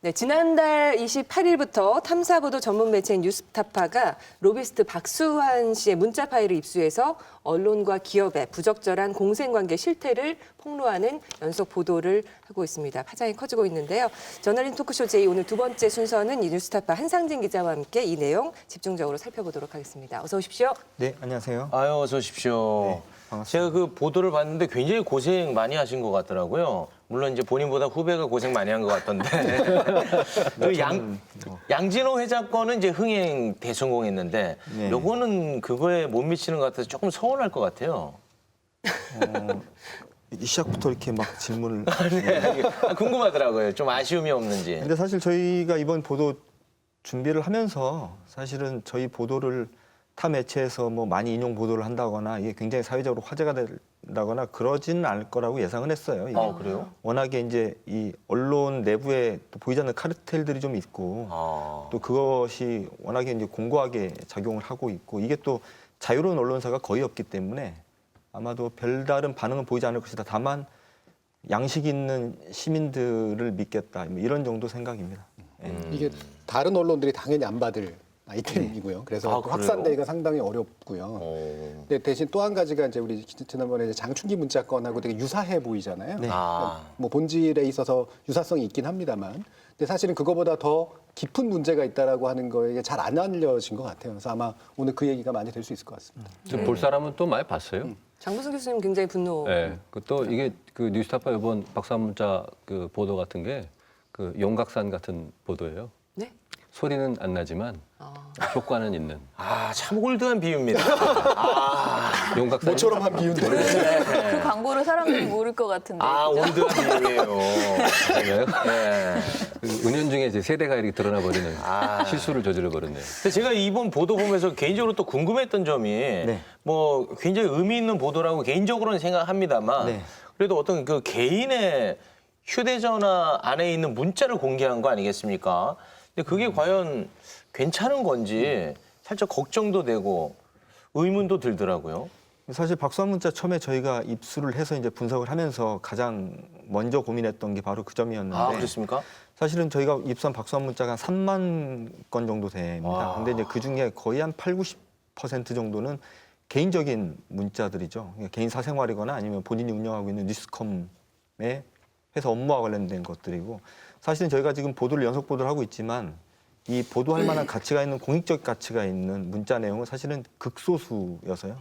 네, 지난달 28일부터 탐사보도 전문 매체인 뉴스타파가 로비스트 박수환 씨의 문자 파일을 입수해서 언론과 기업의 부적절한 공생관계 실태를 폭로하는 연속 보도를 하고 있습니다. 파장이 커지고 있는데요. 저널린 토크쇼 제2 오늘 두 번째 순서는 이 뉴스타파 한상진 기자와 함께 이 내용 집중적으로 살펴보도록 하겠습니다. 어서 오십시오. 네, 안녕하세요. 아유, 어서 오십시오. 네, 반갑습니다. 제가 그 보도를 봤는데 굉장히 고생 많이 하신 것 같더라고요. 물론 이제 본인보다 후배가 고생 많이 한 것 같던데. 그 양진호 회장 거는 이제 흥행 대성공했는데 네. 요거는 그거에 못 미치는 것 같아서 조금 서운할 것 같아요. 이 시작부터 이렇게 막 질문을. 네, 궁금하더라고요. 좀 아쉬움이 없는지. 근데 사실 저희가 이번 보도 준비를 하면서 사실은 저희 보도를 타 매체에서 뭐 많이 인용 보도를 한다거나 이게 굉장히 사회적으로 화제가 된다거나 그러지는 않을 거라고 예상은 했어요. 이게 그래요? 워낙에 이제 이 언론 내부에 또 보이지 않는 카르텔들이 좀 있고 또 그것이 워낙에 이제 공고하게 작용을 하고 있고 이게 또 자유로운 언론사가 거의 없기 때문에 아마도 별다른 반응은 보이지 않을 것이다. 다만 양식 있는 시민들을 믿겠다. 뭐 이런 정도 생각입니다. 이게 다른 언론들이 당연히 안 받을 아이템이고요. 그래서 그래요? 확산되기가 상당히 어렵고요. 근데 대신 또 한 가지가 이제 우리 지난번에 이제 장충기 문자 건하고 되게 유사해 보이잖아요. 네. 뭐 본질에 있어서 유사성이 있긴 합니다만, 근데 사실은 그거보다 더 깊은 문제가 있다라고 하는 거에 잘 안 알려진 것 같아요. 그래서 아마 오늘 그 얘기가 많이 될 수 있을 것 같습니다. 지금 볼 사람은 또 많이 봤어요. 장부승 교수님 굉장히 분노. 네. 또 이게 그 뉴스타파 이번 박수환 문자 그 보도 같은 게 그 용각산 같은 보도예요. 네? 소리는 안 나지만 효과는 있는. 참 올드한 비유입니다. 용각산. 모처럼 한 비유인데. 그 광고를 사람들이 모를 것 같은데. 올드한 비유예요. 네. 그 은연중에 이제 세대가 이렇게 드러나 버리는 실수를 저질러 버렸네요. 근데 제가 이번 보도 보면서 개인적으로 또 궁금했던 점이 뭐 굉장히 의미 있는 보도라고 개인적으로는 생각합니다만 네. 그래도 어떤 그 개인의 휴대전화 안에 있는 문자를 공개한 거 아니겠습니까? 근데 그게 과연 괜찮은 건지 살짝 걱정도 되고 의문도 들더라고요. 사실 박수환 문자 처음에 저희가 입수를 해서 이제 분석을 하면서 가장 먼저 고민했던 게 바로 그 점이었는데 그렇습니까? 사실은 저희가 입수한 박수환 문자가 한 3만 건 정도 됩니다. 근데 이제 그 중에 거의 한 80~90% 정도는 개인적인 문자들이죠. 그러니까 개인 사생활이거나 아니면 본인이 운영하고 있는 뉴스컴의 회사 업무와 관련된 것들이고 사실은 저희가 지금 보도를 연속 보도를 하고 있지만 이 보도할 만한 가치가 있는 공익적 가치가 있는 문자 내용은 사실은 극소수여서요.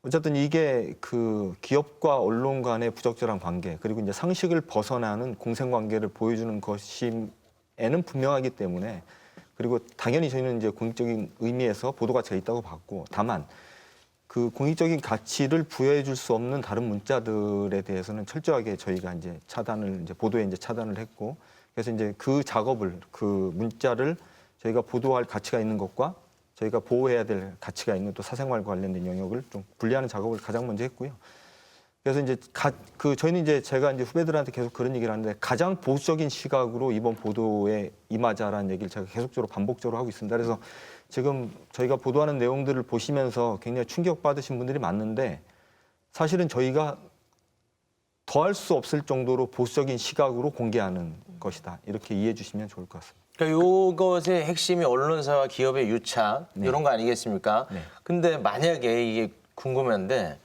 어쨌든 이게 그 기업과 언론 간의 부적절한 관계 그리고 이제 상식을 벗어나는 공생관계를 보여주는 것임에는 분명하기 때문에 그리고 당연히 저희는 이제 공익적인 의미에서 보도 가치가 있다고 봤고 다만 그 공익적인 가치를 부여해 줄 수 없는 다른 문자들에 대해서는 철저하게 저희가 이제 차단을 이제 보도에 이제 차단을 했고 그래서 이제 그 작업을 그 문자를 저희가 보도할 가치가 있는 것과 저희가 보호해야 될 가치가 있는 또 사생활과 관련된 영역을 좀 분리하는 작업을 가장 먼저 했고요. 그래서 이제 저희는 이제 제가 이제 후배들한테 계속 그런 얘기를 하는데 가장 보수적인 시각으로 이번 보도에 임하자라는 얘기를 제가 계속적으로 반복적으로 하고 있습니다. 그래서 지금 저희가 보도하는 내용들을 보시면서 굉장히 충격받으신 분들이 많은데 사실은 저희가 더할 수 없을 정도로 보수적인 시각으로 공개하는 것이다. 이렇게 이해해 주시면 좋을 것 같습니다. 그러니까 이것의 핵심이 언론사와 기업의 유착 이런 거 아니겠습니까? 근데 만약에 이게 궁금한데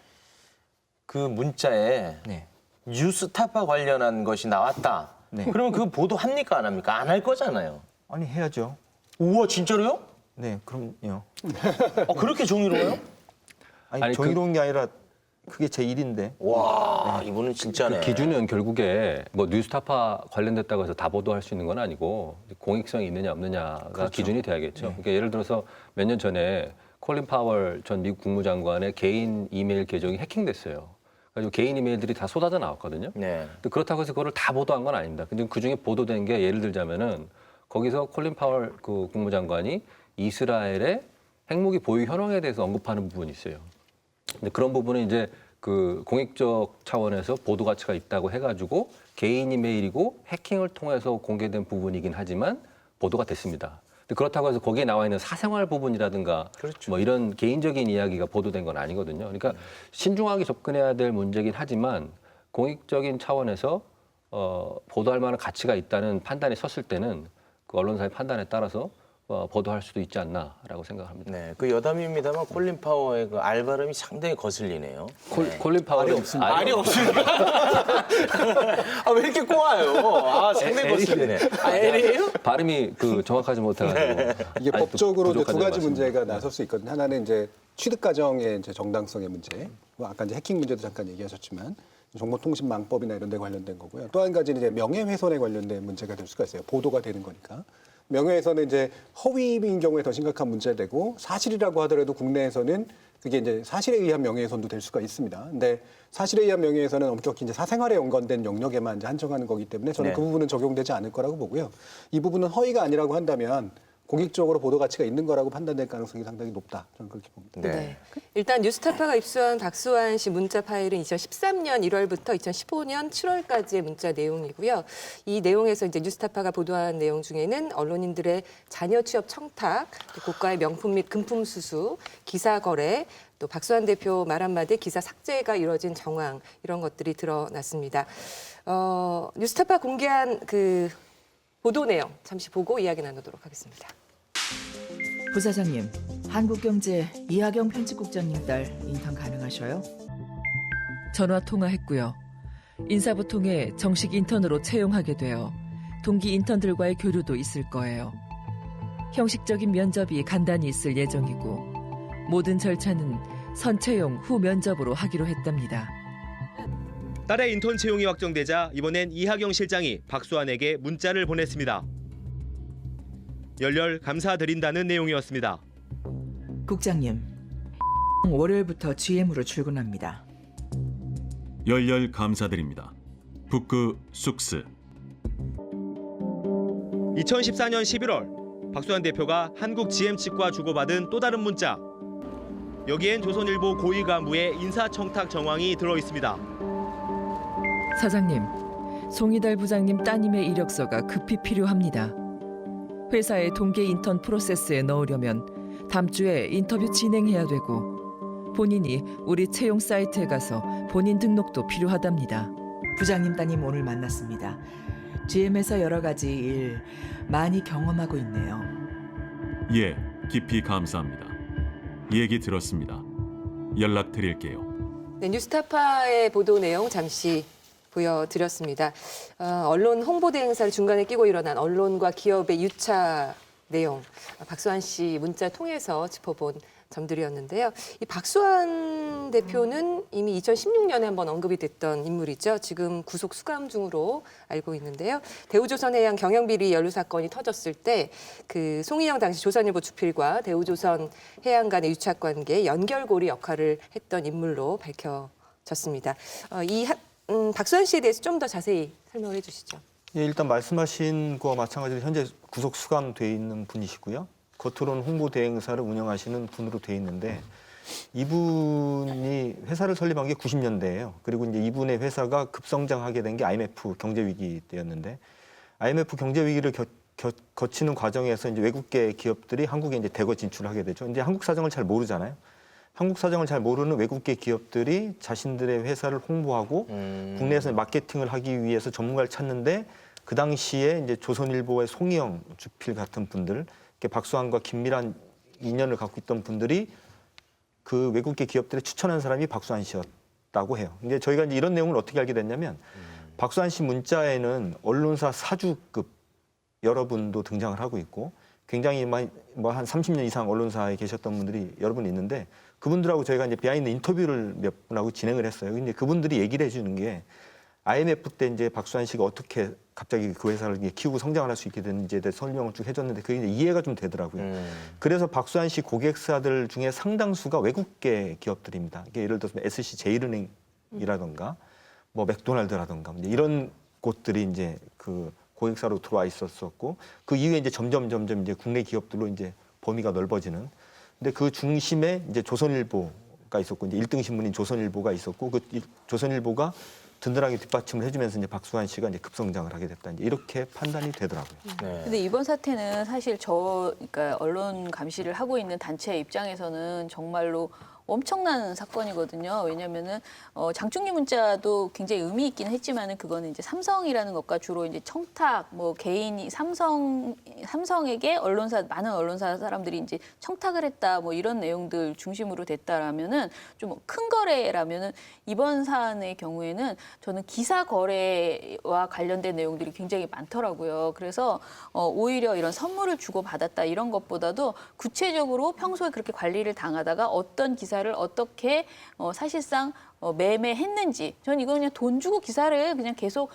그 문자에 뉴스타파 관련한 것이 나왔다. 그러면 그 보도 합니까 안 합니까? 안 할 거잖아요. 아니 해야죠. 우와 진짜로요? 네, 그럼요. 그렇게 정의로워요? 아니 정의로운 게 아니라 그게 제 일인데. 와 이분은 진짜네. 그 기준은 결국에 뭐 뉴스타파 관련됐다고 해서 다 보도할 수 있는 건 아니고 공익성이 있느냐 없느냐가 기준이 돼야겠죠. 그러니까 예를 들어서 몇 년 전에 콜린 파월 전 미국 국무장관의 개인 이메일 계정이 해킹됐어요. 그래서 개인 이메일들이 다 쏟아져 나왔거든요. 근데 그렇다고 해서 그거를 다 보도한 건 아닙니다. 근데 그 중에 보도된 게 예를 들자면은 거기서 콜린 파월 그 국무장관이 이스라엘의 핵무기 보유 현황에 대해서 언급하는 부분이 있어요. 근데 그런 부분은 이제 그 공익적 차원에서 보도 가치가 있다고 해가지고 개인 이메일이고 해킹을 통해서 공개된 부분이긴 하지만 보도가 됐습니다. 근데 그렇다고 해서 거기에 나와 있는 사생활 부분이라든가 뭐 이런 개인적인 이야기가 보도된 건 아니거든요. 그러니까 신중하게 접근해야 될 문제긴 하지만 공익적인 차원에서 보도할 만한 가치가 있다는 판단이 섰을 때는 그 언론사의 판단에 따라서 보도할 수도 있지 않나라고 생각합니다. 네, 그 여담입니다만 콜린 파워의 그 R 발음이 상당히 거슬리네요. 콜린 파워는 알이 없습니까? 아, 왜 이렇게 꼬아요? 아, 상당히 거슬리네. 아, L이에요? 발음이 정확하지 못해가지고 이게 아직도 법적으로 이제 두 부족하다는 가지 말씀입니다. 문제가 나설 수 있거든요. 하나는 이제 취득 과정의 이제 정당성의 문제, 뭐 아까 이제 해킹 문제도 잠깐 얘기하셨지만 정보통신망법이나 이런 데 관련된 거고요. 또 한 가지는 이제 명예훼손에 관련된 문제가 될 수가 있어요. 보도가 되는 거니까. 명예훼손은 이제 허위인 경우에 더 심각한 문제되고 사실이라고 하더라도 국내에서는 그게 이제 사실에 의한 명예훼손도 될 수가 있습니다. 근데 사실에 의한 명예훼손은 엄격히 이제 사생활에 연관된 영역에만 이제 한정하는 거기 때문에 저는 네. 그 부분은 적용되지 않을 거라고 보고요. 이 부분은 허위가 아니라고 한다면 공익적으로 보도 가치가 있는 거라고 판단될 가능성이 상당히 높다. 저는 그렇게 봅니다. 네. 일단 뉴스타파가 입수한 박수환 씨 문자 파일은 2013년 1월부터 2015년 7월까지의 문자 내용이고요. 이 내용에서 이제 뉴스타파가 보도한 내용 중에는 언론인들의 자녀 취업 청탁, 또 고가의 명품 및 금품 수수, 기사 거래, 또 박수환 대표 말 한마디 기사 삭제가 이루어진 정황 이런 것들이 드러났습니다. 뉴스타파 공개한 그 보도 내용 잠시 보고 이야기 나누도록 하겠습니다. 부사장님, 한국경제 이하경 편집국장님 딸 인턴 가능하셔요? 전화 통화했고요. 인사부 통해 정식 인턴으로 채용하게 되어 동기 인턴들과의 교류도 있을 거예요. 형식적인 면접이 간단히 있을 예정이고 모든 절차는 선채용 후 면접으로 하기로 했답니다. 딸의 인턴 채용이 확정되자 이번엔 이하경 실장이 박수환에게 문자를 보냈습니다. 열렬 감사드린다는 내용이었습니다. 국장님, 월요일부터 GM으로 출근합니다. 열렬 감사드립니다. 북구 쑥스. 2014년 11월 박수환 대표가 한국 GM 측과 주고받은 또 다른 문자. 여기엔 조선일보 고위 간부의 인사청탁 정황이 들어 있습니다. 사장님, 송이달 부장님 따님의 이력서가 급히 필요합니다. 회사의 동계 인턴 프로세스에 넣으려면 다음 주에 인터뷰 진행해야 되고 본인이 우리 채용 사이트에 가서 본인 등록도 필요하답니다. 부장님 따님 오늘 만났습니다. GM에서 여러 가지 일 많이 경험하고 있네요. 예, 깊이 감사합니다. 얘기 들었습니다. 연락드릴게요. 네, 뉴스타파의 보도 내용 잠시 보여드렸습니다. 언론 홍보대 행사를 중간에 끼고 일어난 언론과 기업의 유착 내용, 박수환 씨 문자 통해서 짚어본 점들이었는데요. 이 박수환 대표는 이미 2016년에 한번 언급이 됐던 인물이죠. 지금 구속 수감 중으로 알고 있는데요. 대우조선해양 경영비리 연루 사건이 터졌을 때 그 송희영 당시 조선일보 주필과 대우조선해양 간의 유착 관계 연결고리 역할을 했던 인물로 밝혀졌습니다. 박수환 씨에 대해서 좀 더 자세히 설명을 해주시죠. 예, 일단 말씀하신 거와 마찬가지로 현재 구속 수감돼 있는 분이시고요. 겉으로는 홍보 대행사를 운영하시는 분으로 돼 있는데 이분이 회사를 설립한 게 90년대예요. 그리고 이제 이분의 회사가 급성장하게 된 게 IMF 경제 위기 때였는데 IMF 경제 위기를 거치는 과정에서 이제 외국계 기업들이 한국에 이제 대거 진출하게 되죠. 이제 한국 사정을 잘 모르잖아요. 한국 사정을 잘 모르는 외국계 기업들이 자신들의 회사를 홍보하고 국내에서 마케팅을 하기 위해서 전문가를 찾는데 그 당시에 이제 조선일보의 송희영 주필 같은 분들, 박수환과 긴밀한 인연을 갖고 있던 분들이 그 외국계 기업들에 추천한 사람이 박수환 씨였다고 해요. 이제 저희가 이제 이런 내용을 어떻게 알게 됐냐면 박수환 씨 문자에는 언론사 사주급 여러분도 등장을 하고 있고 굉장히 뭐 한 30년 이상 언론사에 계셨던 분들이 여러 분 있는데 그분들하고 저희가 이제 비하인드 인터뷰를 몇 분하고 진행을 했어요. 근데 그분들이 얘기를 해주는 게 IMF 때 이제 박수환 씨가 어떻게 갑자기 그 회사를 키우고 성장을 할 수 있게 됐는지에 대해 설명을 쭉 해줬는데 그게 이제 이해가 좀 되더라고요. 그래서 박수환 씨 고객사들 중에 상당수가 외국계 기업들입니다. 예를 들어서 SC 제일은행이라던가 뭐 맥도날드라던가 이런 곳들이 이제 그 고객사로 들어와 있었었고 그 이후에 이제 점점 이제 국내 기업들로 이제 범위가 넓어지는. 근데 그 중심에 이제 조선일보가 있었고 이제 1등 신문인 조선일보가 있었고 그 조선일보가 든든하게 뒷받침을 해주면서 이제 박수환 씨가 이제 급성장을 하게 됐다. 이제 이렇게 판단이 되더라고요. 네. 근데 이번 사태는 사실 그러니까 언론 감시를 하고 있는 단체 입장에서는 정말로 엄청난 사건이거든요. 왜냐면은 장충기 문자도 굉장히 의미 있긴 했지만은 그거는 이제 삼성이라는 것과 주로 이제 청탁, 뭐 개인이 삼성에게 많은 언론사 사람들이 이제 청탁을 했다, 뭐 이런 내용들 중심으로 됐다라면은 좀 큰 거래라면은 이번 사안의 경우에는 저는 기사 거래와 관련된 내용들이 굉장히 많더라고요. 그래서 오히려 이런 선물을 주고 받았다 이런 것보다도 구체적으로 평소에 그렇게 관리를 당하다가 어떤 기사를 어떻게 사실상 매매했는지, 저는 이거 그냥 돈 주고 기사를 그냥 계속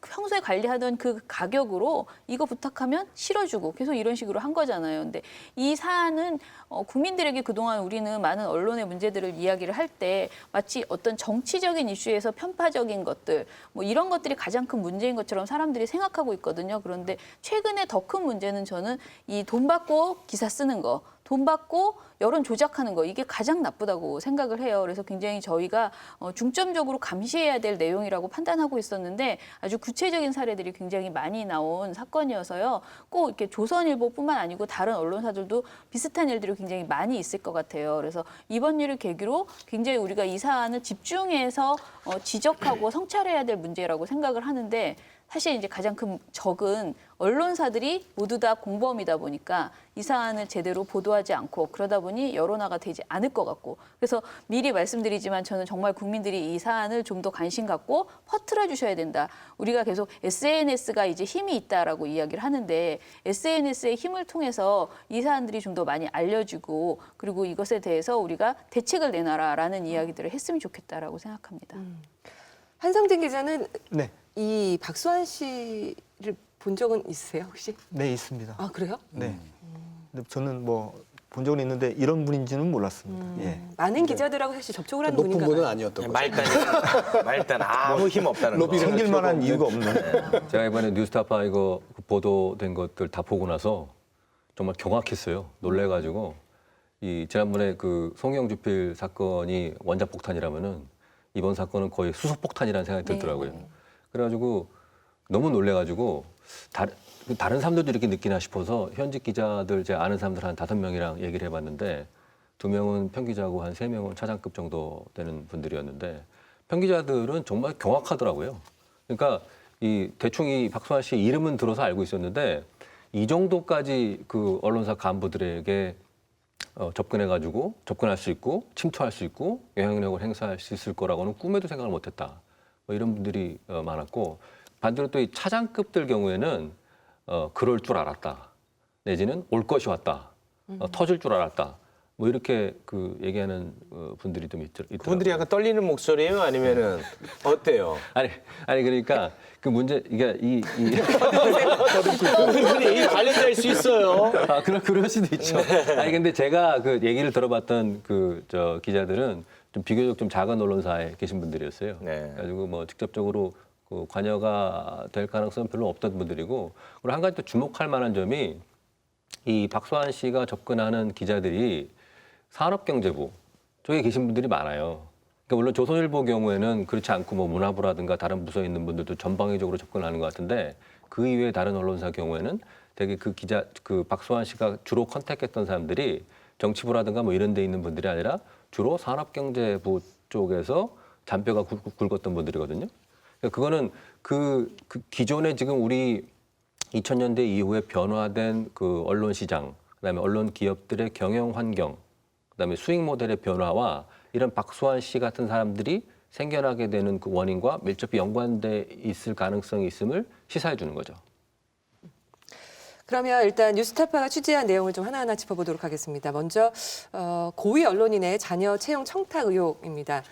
평소에 관리하던 그 가격으로 이거 부탁하면 실어주고 계속 이런 식으로 한 거잖아요. 근데 이 사안은 국민들에게 그동안 우리는 많은 언론의 문제들을 이야기를 할 때 마치 어떤 정치적인 이슈에서 편파적인 것들, 뭐 이런 것들이 가장 큰 문제인 것처럼 사람들이 생각하고 있거든요. 그런데 최근에 더 큰 문제는 저는 이 돈 받고 기사 쓰는 거, 돈 받고 여론 조작하는 거, 이게 가장 나쁘다고 생각을 해요. 그래서 굉장히 저희가 중점적으로 감시해야 될 내용이라고 판단하고 있었는데 아주 구체적인 사례들이 굉장히 많이 나온 사건이어서요. 꼭 이렇게 조선일보뿐만 아니고 다른 언론사들도 비슷한 일들이 굉장히 많이 있을 것 같아요. 그래서 이번 일을 계기로 굉장히 우리가 이 사안을 집중해서 지적하고 성찰해야 될 문제라고 생각을 하는데, 사실 이제 가장 큰 적은 언론사들이 모두 다 공범이다 보니까 이 사안을 제대로 보도하지 않고 그러다 보니 여론화가 되지 않을 것 같고, 그래서 미리 말씀드리지만 저는 정말 국민들이 이 사안을 좀 더 관심 갖고 퍼뜨려 주셔야 된다. 우리가 계속 SNS가 이제 힘이 있다라고 이야기를 하는데 SNS의 힘을 통해서 이 사안들이 좀 더 많이 알려지고 그리고 이것에 대해서 우리가 대책을 내놔라라는 이야기들을 했으면 좋겠다라고 생각합니다. 한성진 기자는 네. 이 박수환 씨를 본 적은 있으세요, 혹시? 네, 있습니다. 아, 그래요? 네. 근데 저는 뭐 본 적은 있는데 이런 분인지는 몰랐습니다. 예. 많은 기자들하고 사실 접촉을 하는 높은 분인가 분은 봐요. 아니었던 거죠. 말단 아무 힘 없다는 거. 로비를 챙길 만한 이유가 없는. 제가 이번에 뉴스타파 이거 보도된 것들 다 보고 나서 정말 경악했어요. 놀래가지고 이 지난번에 그 송영 주필 사건이 원자 폭탄이라면은 이번 사건은 거의 수소 폭탄이라는 생각이 들더라고요. 그래가지고 너무 놀래가지고 다른 사람들도 이렇게 느끼나 싶어서 현직 기자들 제가 아는 사람들 한 5명이랑 얘기를 해봤는데 2명은 평기자고 한 3명은 차장급 정도 되는 분들이었는데 평기자들은 정말 경악하더라고요. 그러니까 이 대충 이 박수환 씨 이름은 들어서 알고 있었는데 이 정도까지 그 언론사 간부들에게 접근할 수 있고 침투할 수 있고 영향력을 행사할 수 있을 거라고는 꿈에도 생각을 못했다. 뭐 이런 분들이 많았고, 반대로 또 이 차장급들 경우에는 그럴 줄 알았다. 내지는 올 것이 왔다. 터질 줄 알았다. 뭐 이렇게 그 얘기하는 분들이 좀 있더라고요. 그분들이 약간 떨리는 목소리예요? 아니면은 어때요? 아니 그러니까 그 문제 이게 그분들이 관련될 수 있어요. 그럴 수도 있죠. 아니 근데 제가 그 얘기를 들어봤던 그 기자들은 좀 비교적 좀 작은 언론사에 계신 분들이었어요. 네. 그래가지고 뭐 직접적으로 그 관여가 될 가능성은 별로 없던 분들이고, 그리고 한 가지 또 주목할 만한 점이 이 박수환 씨가 접근하는 기자들이 산업경제부 쪽에 계신 분들이 많아요. 그러니까 물론 조선일보 경우에는 그렇지 않고 뭐 문화부라든가 다른 부서에 있는 분들도 전방위적으로 접근하는 것 같은데, 그 이외에 다른 언론사 경우에는 되게 그 박수환 씨가 주로 컨택했던 사람들이 정치부라든가 뭐 이런 데 있는 분들이 아니라 주로 산업경제부 쪽에서 잔뼈가 굵었던 분들이거든요. 그러니까 그거는 그 기존에 지금 우리 2000년대 이후에 변화된 그 언론 시장, 그다음에 언론 기업들의 경영 환경, 그다음에 수익 모델의 변화와 이런 박수환 씨 같은 사람들이 생겨나게 되는 그 원인과 밀접히 연관돼 있을 가능성이 있음을 시사해 주는 거죠. 그러면 일단 뉴스타파가 취재한 내용을 좀 하나하나 짚어보도록 하겠습니다. 먼저 고위 언론인의 자녀 채용 청탁 의혹입니다.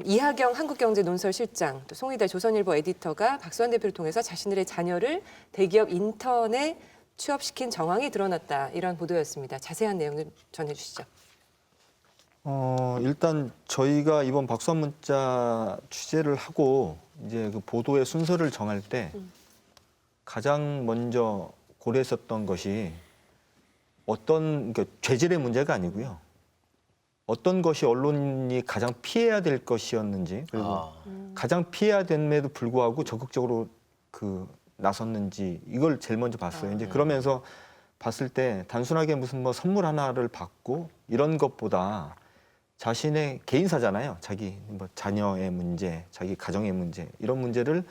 이하경 한국경제논설실장, 또 송희달 조선일보 에디터가 박수환 대표를 통해서 자신들의 자녀를 대기업 인턴에 취업시킨 정황이 드러났다. 이런 보도였습니다. 자세한 내용을 전해주시죠. 일단 저희가 이번 박수환 문자 취재를 하고 이제 그 보도의 순서를 정할 때 가장 먼저 고려했었던 것이 그러니까 죄질의 문제가 아니고요. 어떤 것이 언론이 가장 피해야 될 것이었는지, 그리고 가장 피해야 됨에도 불구하고 적극적으로 나섰는지, 이걸 제일 먼저 봤어요. 이제 그러면서 봤을 때 단순하게 무슨 뭐 선물 하나를 받고 이런 것보다 자신의 개인사잖아요. 자기 뭐 자녀의 문제, 자기 가정의 문제 이런 문제를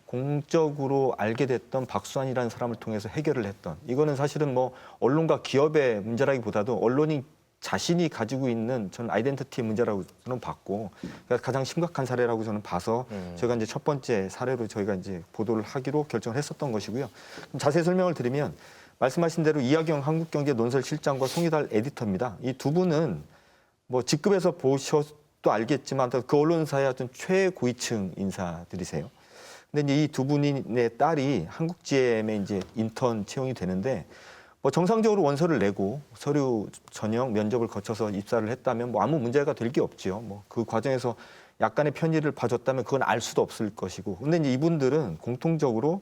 공적으로 알게 됐던 박수환이라는 사람을 통해서 해결을 했던 이거는 사실은 뭐 언론과 기업의 문제라기보다도 언론이 자신이 가지고 있는 저는 아이덴티티 문제라고 저는 봤고 그러니까 가장 심각한 사례라고 저는 봐서 저희가 이제 첫 번째 사례로 저희가 이제 보도를 하기로 결정을 했었던 것이고요. 좀 자세히 설명을 드리면 말씀하신 대로 이하경 한국경제 논설실장과 송희달 에디터입니다. 이 두 분은 뭐 직급에서 보셔도 알겠지만 그 언론사의 어떤 최고위층 인사들이세요. 근데 이제 이 두 분의 딸이 한국GM에 이제 인턴 채용이 되는데 뭐 정상적으로 원서를 내고 서류 전형 면접을 거쳐서 입사를 했다면 뭐 아무 문제가 될 게 없지요. 뭐 그 과정에서 약간의 편의를 봐줬다면 그건 알 수도 없을 것이고. 근데 이제 이분들은 공통적으로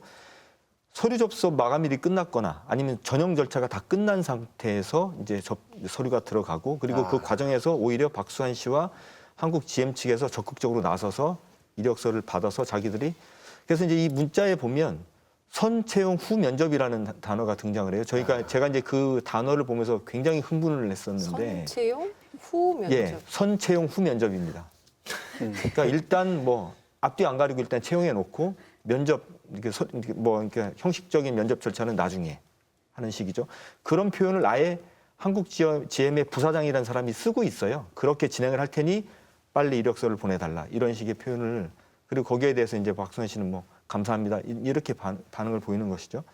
서류 접수 마감일이 끝났거나 아니면 전형 절차가 다 끝난 상태에서 이제 서류가 들어가고 그리고 그 과정에서 오히려 박수환 씨와 한국 GM 측에서 적극적으로 나서서 이력서를 받아서 자기들이 그래서 이제 이 문자에 보면 선채용 후 면접이라는 단어가 등장을 해요. 제가 이제 그 단어를 보면서 굉장히 흥분을 했었는데 선채용 후 면접. 예, 선채용 후 면접입니다. 그러니까 일단 뭐 앞뒤 안 가리고 일단 채용해 놓고 면접 그러니까 형식적인 면접 절차는 나중에 하는 식이죠. 그런 표현을 아예 한국 GM의 부사장이라는 사람이 쓰고 있어요. 그렇게 진행을 할 테니 빨리 이력서를 보내달라 이런 식의 표현을 그리고 거기에 대해서 이제 박수환 씨는 뭐 감사합니다 이렇게 반응을 보이는 것이죠.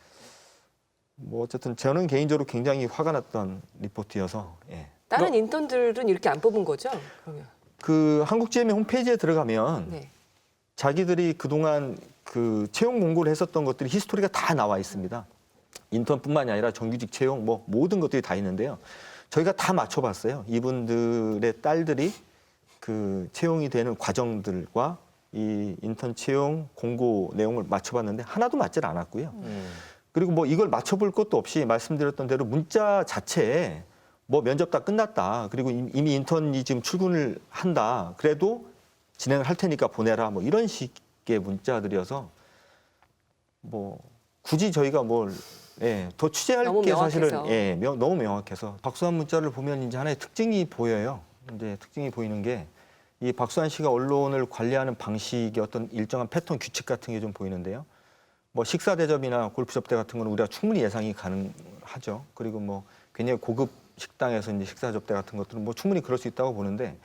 뭐 어쨌든 저는 개인적으로 굉장히 화가 났던 리포트여서. 예. 다른 인턴들은 이렇게 안 뽑은 거죠? 그러면. 그 한국 GM의 홈페이지에 들어가면 네. 자기들이 그동안 그 채용 공고를 했었던 것들이 히스토리가 다 나와 있습니다. 인턴뿐만이 아니라 정규직 채용 뭐 모든 것들이 다 있는데요. 저희가 다 맞춰봤어요. 이분들의 딸들이 그 채용이 되는 과정들과 이 인턴 채용 공고 내용을 맞춰봤는데 하나도 맞질 않았고요. 그리고 뭐 이걸 맞춰볼 것도 없이 말씀드렸던 대로 문자 자체에 뭐 면접 다 끝났다. 그리고 이미 인턴이 지금 출근을 한다. 그래도 진행을 할 테니까 보내라. 뭐 이런 식의 문자들이어서 뭐 굳이 저희가 뭘 더 취재할 너무 게 사실은 명확해서. 너무 명확해서 박수환 문자를 보면 이제 하나의 특징이 보여요. 이제 특징이 보이는 게 이 박수환 씨가 언론을 관리하는 방식의 어떤 일정한 패턴 규칙 같은 게 좀 보이는데요. 뭐 식사 대접이나 골프 접대 같은 건 우리가 충분히 예상이 가능하죠. 그리고 뭐 굉장히 고급 식당에서 이제 식사 접대 같은 것들은 뭐 충분히 그럴 수 있다고 보는데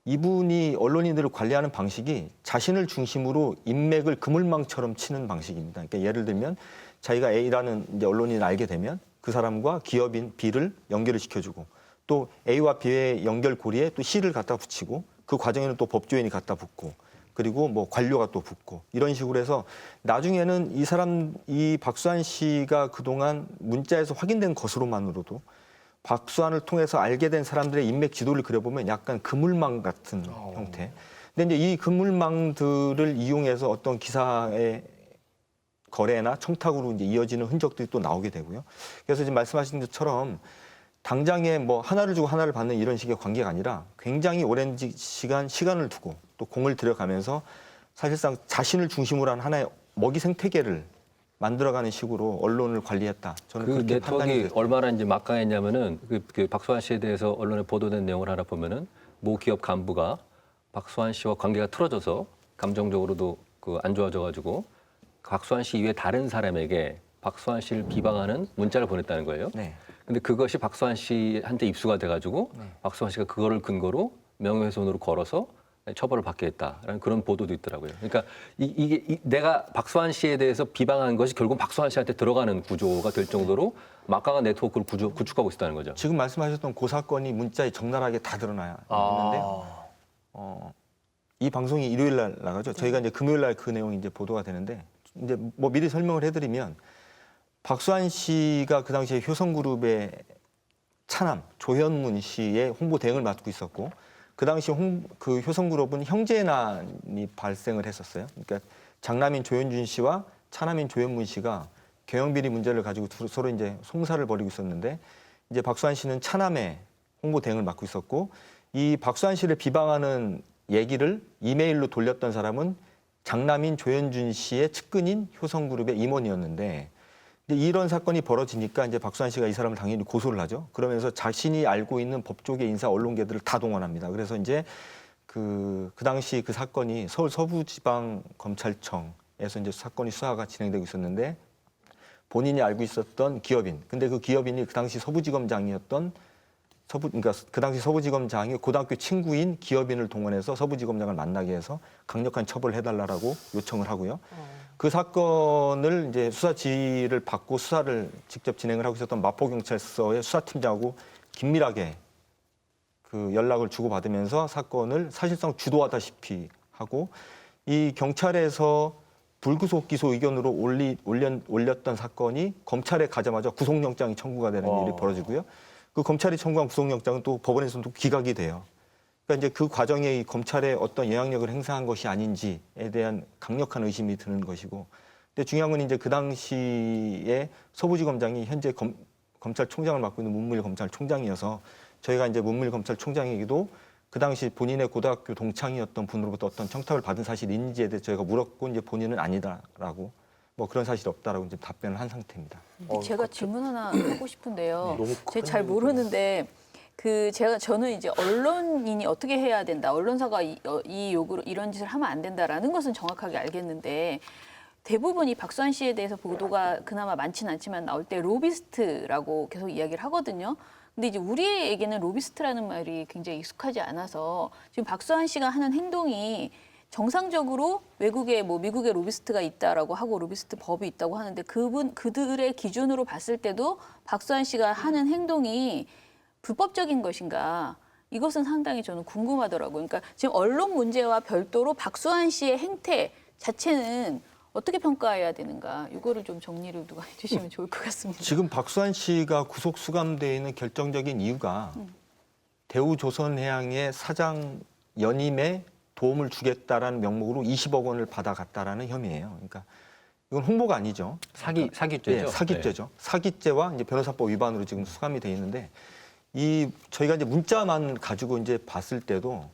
이분이 언론인들을 관리하는 방식이 자신을 중심으로 인맥을 그물망처럼 치는 방식입니다. 그러니까 예를 들면 자기가 A라는 이제 언론인을 알게 되면 그 사람과 기업인 B를 연결을 시켜주고 또 A와 B의 연결고리에 또 C를 갖다 붙이고 그 과정에는 또 법조인이 갖다 붙고 그리고 뭐 관료가 또 붙고 이런 식으로 해서 나중에는 이 박수환 씨가 그동안 문자에서 확인된 것으로만으로도 박수환을 통해서 알게 된 사람들의 인맥 지도를 그려보면 약간 그물망 같은 형태. 근데 이제 이 그물망들을 이용해서 어떤 기사의 거래나 청탁으로 이제 이어지는 흔적들이 또 나오게 되고요. 그래서 지금 말씀하신 것처럼 당장에 뭐 하나를 주고 하나를 받는 이런 식의 관계가 아니라 굉장히 오랜 시간을 두고 또 공을 들여가면서 사실상 자신을 중심으로 한 하나의 먹이 생태계를 만들어가는 식으로 언론을 관리했다. 저는 그 그렇게 판단이 네트워크가 됐습니다. 얼마나 이제 막강했냐면은 그 박수환 씨에 대해서 언론에 보도된 내용을 하나 보면은 모 기업 간부가 박수환 씨와 관계가 틀어져서 감정적으로도 그 안 좋아져가지고 박수환 씨 이외 다른 사람에게 박수환 씨를 비방하는 문자를 보냈다는 거예요. 네. 근데 그것이 박수환 씨한테 입수가 돼가지고 박수환 씨가 그거를 근거로 명예훼손으로 걸어서 처벌을 받게 했다라는 그런 보도도 있더라고요. 그러니까 이게 내가 박수환 씨에 대해서 비방한 것이 결국 박수환 씨한테 들어가는 구조가 될 정도로 막강한 네트워크를 구축하고 있다는 거죠. 지금 말씀하셨던 그 사건이 문자에 적나라하게 다 드러나 있는데요. 이 방송이 일요일 날 나가죠. 저희가 이제 금요일 날 그 내용이 이제 보도가 되는데 이제 뭐 미리 설명을 해드리면 박수환 씨가 그 당시에 효성그룹의 차남 조현문 씨의 홍보 대행을 맡고 있었고 그 당시 그 효성그룹은 형제난이 발생을 했었어요. 그러니까 장남인 조현준 씨와 차남인 조현문 씨가 경영비리 문제를 가지고 서로 이제 송사를 벌이고 있었는데 이제 박수환 씨는 차남의 홍보 대행을 맡고 있었고 이 박수환 씨를 비방하는 얘기를 이메일로 돌렸던 사람은 장남인 조현준 씨의 측근인 효성그룹의 임원이었는데 근데 이런 사건이 벌어지니까 이제 박수환 씨가 이 사람을 당연히 고소를 하죠. 그러면서 자신이 알고 있는 법조계 인사 언론계들을 다 동원합니다. 그래서 이제 그 당시 그 사건이 서울 서부지방검찰청에서 이제 사건이 수사가 진행되고 있었는데 본인이 알고 있었던 기업인, 근데 그 기업인이 그 당시 서부지검장이었던 그러니까 그 당시 서부지검장이 고등학교 친구인 기업인을 동원해서 서부지검장을 만나게 해서 강력한 처벌을 해달라고 요청을 하고요. 그 사건을 이제 수사 지휘를 받고 수사를 직접 진행을 하고 있었던 마포경찰서의 수사팀장하고 긴밀하게 그 연락을 주고받으면서 사건을 사실상 주도하다시피 하고 이 경찰에서 불구속 기소 의견으로 올렸던 사건이 검찰에 가자마자 구속영장이 청구가 되는 일이 벌어지고요. 그 검찰이 청구한 구속영장은 또 법원에서는 또 기각이 돼요. 그러니까 이제 그 과정에 이 검찰의 어떤 영향력을 행사한 것이 아닌지에 대한 강력한 의심이 드는 것이고, 근데 중요한 건 이제 그 당시에 서부지검장이 현재 검찰총장을 맡고 있는 문무일 검찰총장이어서 저희가 이제 문무일 검찰총장에게도 그 당시 본인의 고등학교 동창이었던 분으로부터 어떤 청탁을 받은 사실이 있는지에 대해 저희가 물었고 이제 본인은 아니다라고 뭐 그런 사실이 없다라고 이제 답변을 한 상태입니다. 근데 제가 질문 하나 하고 싶은데요. 제가 잘 모르는데 저는 이제 언론인이 어떻게 해야 된다, 언론사가 이 요구로 이런 짓을 하면 안 된다라는 것은 정확하게 알겠는데 대부분 이 박수환 씨에 대해서 보도가 그나마 많지는 않지만 나올 때 로비스트라고 계속 이야기를 하거든요. 근데 이제 우리에게는 로비스트라는 말이 굉장히 익숙하지 않아서 지금 박수환 씨가 하는 행동이 정상적으로 외국에 뭐 미국에 로비스트가 있다라고 하고 로비스트 법이 있다고 하는데 그들의 기준으로 봤을 때도 박수환 씨가 하는 행동이 불법적인 것인가? 이것은 상당히 저는 궁금하더라고요. 그러니까 지금 언론 문제와 별도로 박수환 씨의 행태 자체는 어떻게 평가해야 되는가? 이거를 좀 정리를 누가 해주시면 좋을 것 같습니다. 지금 박수환 씨가 구속 수감되어 있는 결정적인 이유가 대우조선해양의 사장 연임에 도움을 주겠다라는 명목으로 20억 원을 받아갔다라는 혐의예요. 그러니까 이건 홍보가 아니죠. 사기죄죠. 네, 사기죄죠. 네. 사기죄와 이제 변호사법 위반으로 지금 수감이 돼 있는데 저희가 이제 문자만 가지고 이제 봤을 때도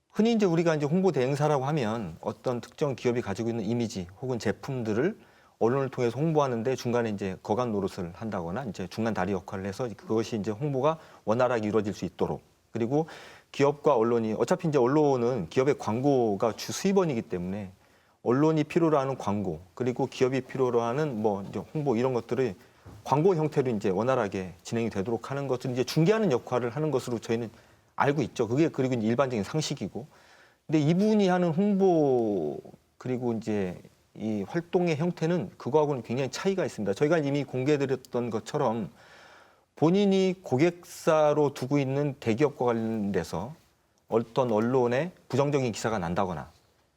흔히 이제 우리가 이제 홍보 대행사라고 하면 어떤 특정 기업이 가지고 있는 이미지 혹은 제품들을 언론을 통해서 홍보하는데 중간에 이제 거간 노릇을 한다거나 이제 중간 다리 역할을 해서 그것이 이제 홍보가 원활하게 이루어질 수 있도록, 그리고 기업과 언론이 어차피 이제 언론은 기업의 광고가 주 수입원이기 때문에 언론이 필요로 하는 광고 그리고 기업이 필요로 하는 뭐 이제 홍보 이런 것들을 광고 형태로 이제 원활하게 진행이 되도록 하는 것을 이제 중개하는 역할을 하는 것으로 저희는 알고 있죠. 그게 그리고 이제 일반적인 상식이고. 근데 이분이 하는 홍보 그리고 이제 이 활동의 형태는 그거하고는 굉장히 차이가 있습니다. 저희가 이미 공개해드렸던 것처럼 본인이 고객사로 두고 있는 대기업과 관련돼서 어떤 언론에 부정적인 기사가 난다거나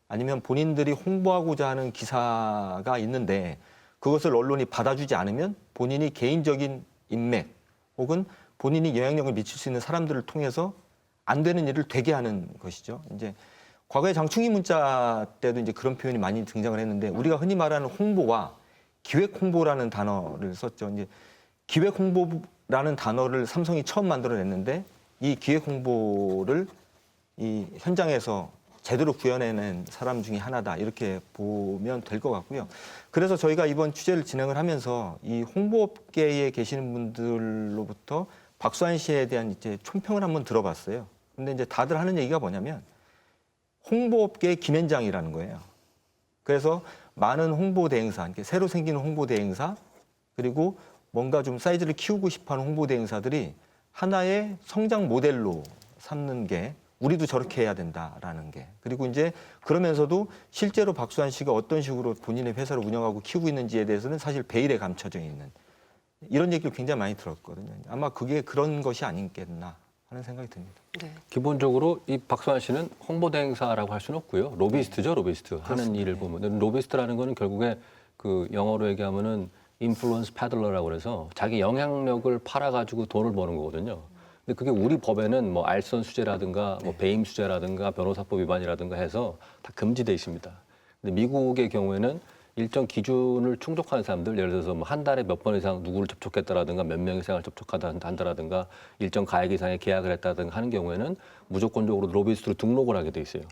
아니면 본인들이 홍보하고자 하는 기사가 있는데 그것을 언론이 받아주지 않으면 본인이 개인적인 인맥 혹은 본인이 영향력을 미칠 수 있는 사람들을 통해서 안 되는 일을 되게 하는 것이죠. 이제 과거에 장충희 문자 때도 이제 그런 표현이 많이 등장을 했는데 우리가 흔히 말하는 홍보와 기획 홍보라는 단어를 썼죠. 이제 기획 홍보라는 단어를 삼성이 처음 만들어냈는데 이 기획 홍보를 이 현장에서 제대로 구현해낸 사람 중에 하나다 이렇게 보면 될 것 같고요. 그래서 저희가 이번 취재를 진행을 하면서 이 홍보업계에 계시는 분들로부터 박수환 씨에 대한 이제 총평을 한번 들어봤어요. 근데 이제 다들 하는 얘기가 뭐냐면 홍보업계의 김현장이라는 거예요. 그래서 많은 홍보 대행사, 새로 생기는 홍보 대행사 그리고 뭔가 좀 사이즈를 키우고 싶어하는 홍보 대행사들이 하나의 성장 모델로 삼는 게 우리도 저렇게 해야 된다라는 게, 그리고 이제 그러면서도 실제로 박수환 씨가 어떤 식으로 본인의 회사를 운영하고 키우고 있는지에 대해서는 사실 베일에 감춰져 있는 이런 얘기를 굉장히 많이 들었거든요. 아마 그게 그런 것이 아니겠나 하는 생각이 듭니다. 네. 기본적으로 이 박수환 씨는 홍보대행사라고 할 수는 없고요. 로비스트죠, 로비스트. 하는 일을 보면. 로비스트라는 거는 결국에 그 영어로 얘기하면은 인플루언스 패들러라고 그래서 자기 영향력을 팔아가지고 돈을 버는 거거든요. 근데 그게 우리 법에는 뭐 알선 수재라든가 뭐 배임 수재라든가 변호사법 위반이라든가 해서 다 금지돼 있습니다. 근데 미국의 경우에는 일정 기준을 충족하는 사람들, 예를 들어서 뭐 한 달에 몇 번 이상 누구를 접촉했다라든가 몇 명 이상을 접촉한다라든가 일정 가액 이상의 계약을 했다든가 하는 경우에는 무조건적으로 로비스트로 등록을 하게 돼 있어요.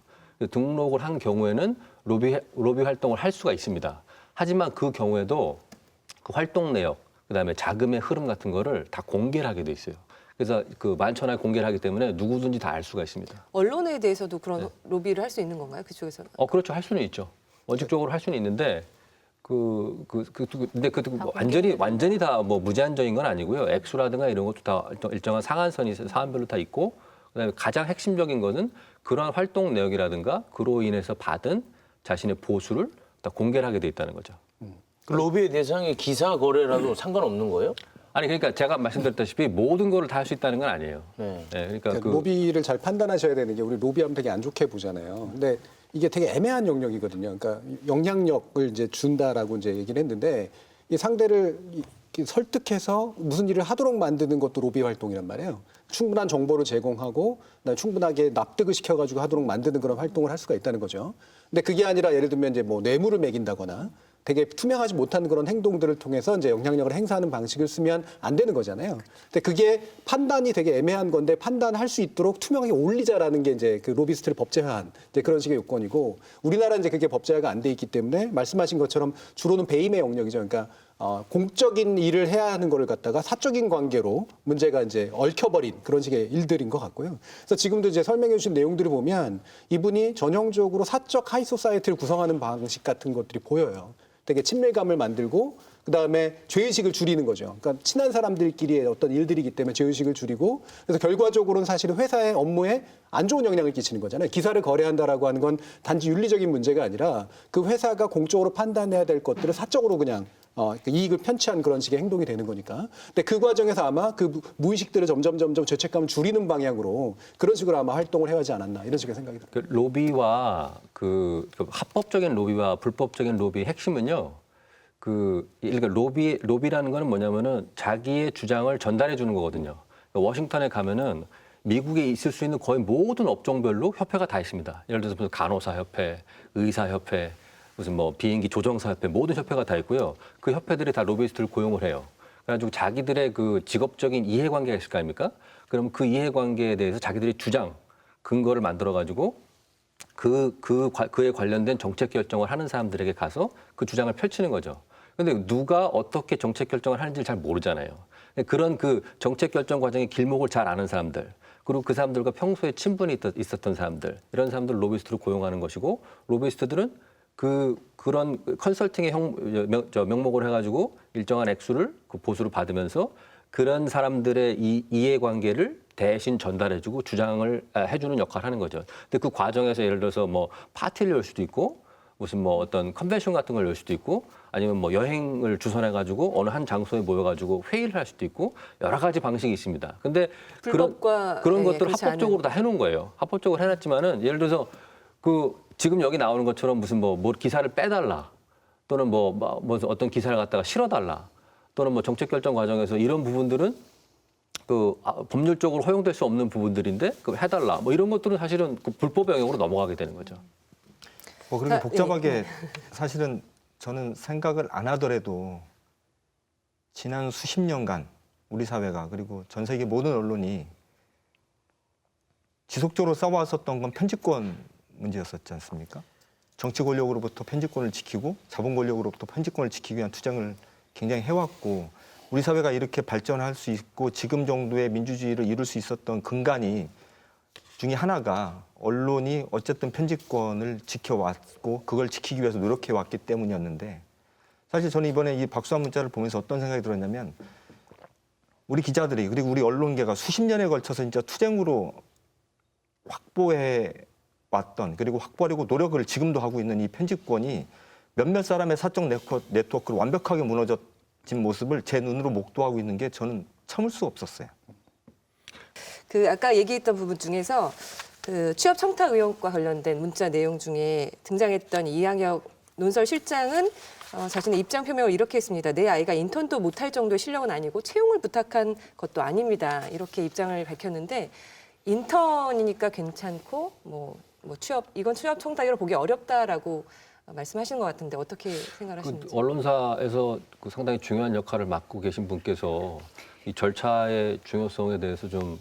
등록을 한 경우에는 로비 활동을 할 수가 있습니다. 하지만 그 경우에도 그 활동 내역, 그다음에 자금의 흐름 같은 거를 다 공개를 하게 돼 있어요. 그래서 그 만천하에 공개를 하기 때문에 누구든지 다 알 수가 있습니다. 언론에 대해서도 그런 로비를 할 수 있는 건가요? 그쪽에서는? 그렇죠. 할 수는 있죠. 원칙적으로 할 수는 있는데 근데 완전히 다 뭐 무제한적인 건 아니고요. 액수라든가 이런 것도 다 일정한 상한선이 사안별로 다 있고, 그다음에 가장 핵심적인 것은 그러한 활동 내역이라든가 그로 인해서 받은 자신의 보수를 다 공개를 하게 돼 있다는 거죠. 그 로비의 대상이 기사 거래라도 상관없는 거예요? 아니 그러니까 제가 말씀드렸다시피 모든 거를 다 할 수 있다는 건 아니에요. 네. 그러니까 로비를 잘 판단하셔야 되는 게 우리 로비하면 되게 안 좋게 보잖아요. 근데 이게 되게 애매한 영역이거든요. 그러니까 영향력을 이제 준다라고 이제 얘기를 했는데 이 상대를 설득해서 무슨 일을 하도록 만드는 것도 로비 활동이란 말이에요. 충분한 정보를 제공하고 충분하게 납득을 시켜가지고 하도록 만드는 그런 활동을 할 수가 있다는 거죠. 근데 그게 아니라 예를 들면 이제 뭐 뇌물을 매긴다거나 되게 투명하지 못한 그런 행동들을 통해서 이제 영향력을 행사하는 방식을 쓰면 안 되는 거잖아요. 근데 그게 판단이 되게 애매한 건데 판단할 수 있도록 투명하게 올리자라는 게 이제 그 로비스트를 법제화한 이제 그런 식의 요건이고, 우리나라는 이제 그게 법제화가 안 돼 있기 때문에 말씀하신 것처럼 주로는 배임의 영역이죠. 그러니까 공적인 일을 해야 하는 거를 갖다가 사적인 관계로 문제가 이제 얽혀버린 그런 식의 일들인 것 같고요. 그래서 지금도 이제 설명해 주신 내용들을 보면 이분이 전형적으로 사적 하이소사이티를 구성하는 방식 같은 것들이 보여요. 되게 친밀감을 만들고 그다음에 죄의식을 줄이는 거죠. 그러니까 친한 사람들끼리의 어떤 일들이기 때문에 죄의식을 줄이고, 그래서 결과적으로는 사실은 회사의 업무에 안 좋은 영향을 끼치는 거잖아요. 기사를 거래한다라고 하는 건 단지 윤리적인 문제가 아니라 그 회사가 공적으로 판단해야 될 것들을 사적으로 그냥 이익을 편취한 그런 식의 행동이 되는 거니까. 근데 그 과정에서 아마 그 무의식들을 점점 죄책감을 줄이는 방향으로 그런 식으로 아마 활동을 해야하지 않았나 이런 식의 생각이 듭니다. 그 로비와 그 합법적인 로비와 불법적인 로비의 핵심은요. 그러니까 로비라는 거는 뭐냐면은 자기의 주장을 전달해 주는 거거든요. 그러니까 워싱턴에 가면은 미국에 있을 수 있는 거의 모든 업종별로 협회가 다 있습니다. 예를 들어서 무슨 간호사 협회, 의사 협회, 무슨 뭐 비행기 조종사 협회, 모든 협회가 다 있고요. 그 협회들이 다 로비스트를 고용을 해요. 그래가지고 자기들의 그 직업적인 이해관계가 있을 거 아닙니까? 그럼 그 이해관계에 대해서 자기들이 주장, 근거를 만들어가지고 그에 관련된 정책 결정을 하는 사람들에게 가서 그 주장을 펼치는 거죠. 근데 누가 어떻게 정책 결정을 하는지 잘 모르잖아요. 그런 그 정책 결정 과정의 길목을 잘 아는 사람들, 그리고 그 사람들과 평소에 친분이 있었던 사람들, 이런 사람들 로비스트를 고용하는 것이고, 로비스트들은 그런 컨설팅의 명목을 해가지고 일정한 액수를 그 보수를 받으면서 그런 사람들의 이해관계를 대신 전달해주고 주장을 해주는 역할을 하는 거죠. 근데 그 과정에서 예를 들어서 뭐 파티를 열 수도 있고, 무슨 뭐 어떤 컨벤션 같은 걸 열 수도 있고, 아니면 뭐 여행을 주선해가지고 어느 한 장소에 모여가지고 회의를 할 수도 있고, 여러 가지 방식이 있습니다. 근데 그런 것들을 합법적으로 다 해놓은 거예요. 합법적으로 해놨지만은 예를 들어서 지금 여기 나오는 것처럼 무슨 뭐 기사를 빼달라, 또는 뭐 어떤 기사를 갖다가 실어달라, 또는 뭐 정책 결정 과정에서 이런 부분들은 법률적으로 허용될 수 없는 부분들인데 해달라, 뭐 이런 것들은 사실은 그 불법 영역으로 넘어가게 되는 거죠. 그렇게 복잡하게 사실은 저는 생각을 안 하더라도 지난 수십 년간 우리 사회가, 그리고 전 세계 모든 언론이 지속적으로 싸워왔었던 건 편집권 문제였었지 않습니까? 정치 권력으로부터 편집권을 지키고 자본 권력으로부터 편집권을 지키기 위한 투쟁을 굉장히 해왔고, 우리 사회가 이렇게 발전할 수 있고 지금 정도의 민주주의를 이룰 수 있었던 근간이 중에 하나가 언론이 어쨌든 편집권을 지켜왔고 그걸 지키기 위해서 노력해왔기 때문이었는데, 사실 저는 이번에 이 박수환 문자를 보면서 어떤 생각이 들었냐면, 우리 기자들이 그리고 우리 언론계가 수십 년에 걸쳐서 진짜 투쟁으로 확보해 왔던, 그리고 확보하려고 노력을 지금도 하고 있는 이 편집권이 몇몇 사람의 사적 네트워크로 완벽하게 무너진 모습을 제 눈으로 목도하고 있는 게 저는 참을 수 없었어요. 아까 얘기했던 부분 중에서 취업 청탁 의혹과 관련된 문자 내용 중에 등장했던 이항혁 논설실장은 자신의 입장 표명을 이렇게 했습니다. 내 아이가 인턴도 못할 정도의 실력은 아니고 채용을 부탁한 것도 아닙니다. 이렇게 입장을 밝혔는데, 인턴이니까 괜찮고 이건 취업 청탁으로 보기 어렵다라고 말씀하시는 것 같은데 어떻게 생각하시는지. 언론사에서 상당히 중요한 역할을 맡고 계신 분께서 이 절차의 중요성에 대해서 좀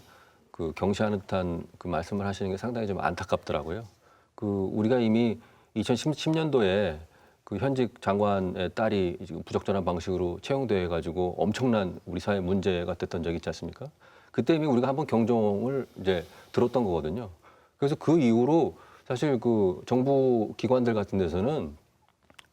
경시하는 듯한 말씀을 하시는 게 상당히 좀 안타깝더라고요. 우리가 이미 2010년도에 그 현직 장관의 딸이 지금 부적절한 방식으로 채용돼 가지고 엄청난 우리 사회 문제가 됐던 적이 있지 않습니까? 그때 이미 우리가 한번 경종을 이제 들었던 거거든요. 그래서 그 이후로 사실 그 정부 기관들 같은 데서는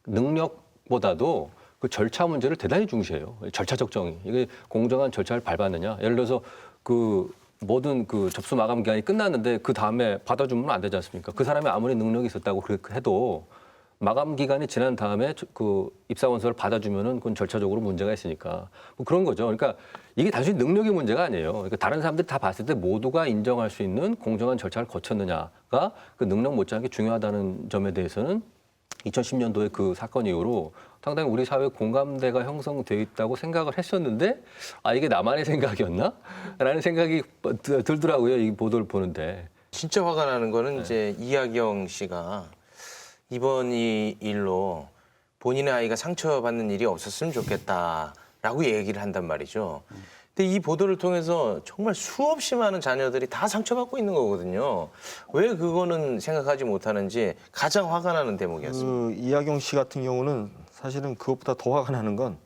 능력보다도 그 절차 문제를 대단히 중시해요. 절차적 정의. 이게 공정한 절차를 밟았느냐. 예를 들어서 그 모든 그 접수 마감 기간이 끝났는데 그 다음에 받아주면 안 되지 않습니까? 그 사람이 아무리 능력이 있었다고 해도 마감 기간이 지난 다음에 그 입사 원서를 받아주면은 그건 절차적으로 문제가 있으니까 뭐 그런 거죠. 그러니까 이게 단순히 능력의 문제가 아니에요. 그러니까 다른 사람들이 다 봤을 때 모두가 인정할 수 있는 공정한 절차를 거쳤느냐가 그 능력 못지않게 중요하다는 점에 대해서는 2010년도에 그 사건 이후로 상당히 우리 사회 공감대가 형성돼 있다고 생각을 했었는데 아 이게 나만의 생각이었나? 라는 생각이 들더라고요. 이 보도를 보는데. 진짜 화가 나는 거는 이제 이하경 씨가 이번 이 일로 본인의 아이가 상처받는 일이 없었으면 좋겠다라고 얘기를 한단 말이죠. 근데 이 보도를 통해서 정말 수없이 많은 자녀들이 다 상처받고 있는 거거든요. 왜 그거는 생각하지 못하는지 가장 화가 나는 대목이었습니다. 그 이하경 씨 같은 경우는 사실은 그것보다 더 화가 나는 건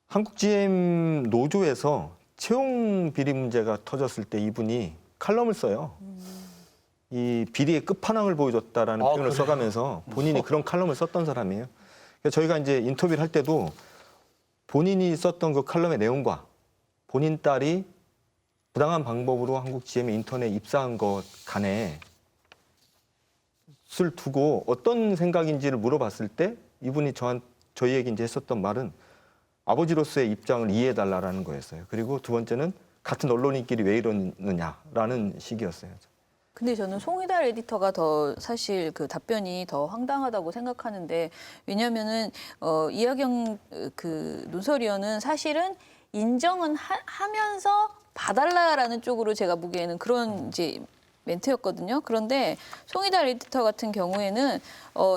한국 GM 노조에서 채용 비리 문제가 터졌을 때 이분이 칼럼을 써요. 이 비리의 끝판왕을 보여줬다라는 표현을 그래요? 써가면서 본인이 그런 칼럼을 썼던 사람이에요. 그래서 저희가 이제 인터뷰를 할 때도 본인이 썼던 그 칼럼의 내용과 본인 딸이 부당한 방법으로 한국 GM에 인턴에 입사한 것 간에 을 두고 어떤 생각인지를 물어봤을 때 이분이 저희에게 이제 했었던 말은 아버지로서의 입장을 이해해달라는 거였어요. 그리고 두 번째는 같은 언론인끼리 왜 이러느냐라는 식이었어요. 근데 저는 송희달 에디터가 더 사실 그 답변이 더 황당하다고 생각하는데 왜냐면은 이하경 그 논설위원은 사실은 인정은 하면서 봐달라라는 쪽으로 제가 보기에는 그런 이제 멘트였거든요. 그런데 송희달 에디터 같은 경우에는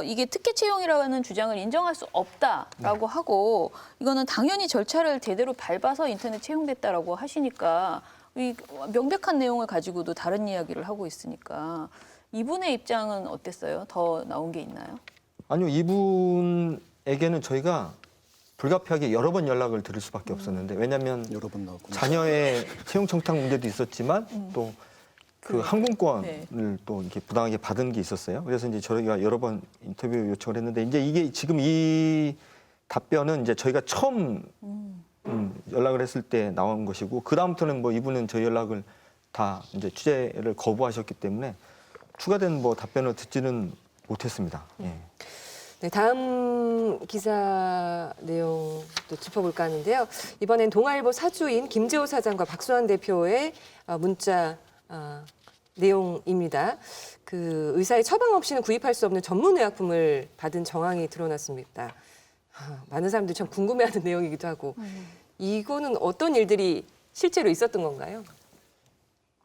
이게 특혜 채용이라는 주장을 인정할 수 없다라고 하고 이거는 당연히 절차를 제대로 밟아서 인터넷 채용됐다라고 하시니까 이 명백한 내용을 가지고도 다른 이야기를 하고 있으니까 이분의 입장은 어땠어요? 더 나온 게 있나요? 아니요, 이분에게는 저희가 불가피하게 여러 번 연락을 드릴 수밖에 없었는데 왜냐하면 여러 번 나왔군요. 자녀의 채용 청탁 문제도 있었지만 또 그 항공권을 네. 또 이렇게 부당하게 받은 게 있었어요. 그래서 이제 저희가 여러 번 인터뷰 요청을 했는데 이제 이게 지금 이 답변은 이제 저희가 처음 연락을 했을 때 나온 것이고 그 다음부터는 뭐 이분은 저희 연락을 다 이제 취재를 거부하셨기 때문에 추가된 뭐 답변을 듣지는 못했습니다. 예. 네, 다음 기사 내용도 짚어볼까 하는데요. 이번엔 동아일보 사주인 김재호 사장과 박수환 대표의 문자 내용입니다. 그 의사의 처방 없이는 구입할 수 없는 전문 의약품을 받은 정황이 드러났습니다. 많은 사람들이 참 궁금해하는 내용이기도 하고 이거는 어떤 일들이 실제로 있었던 건가요?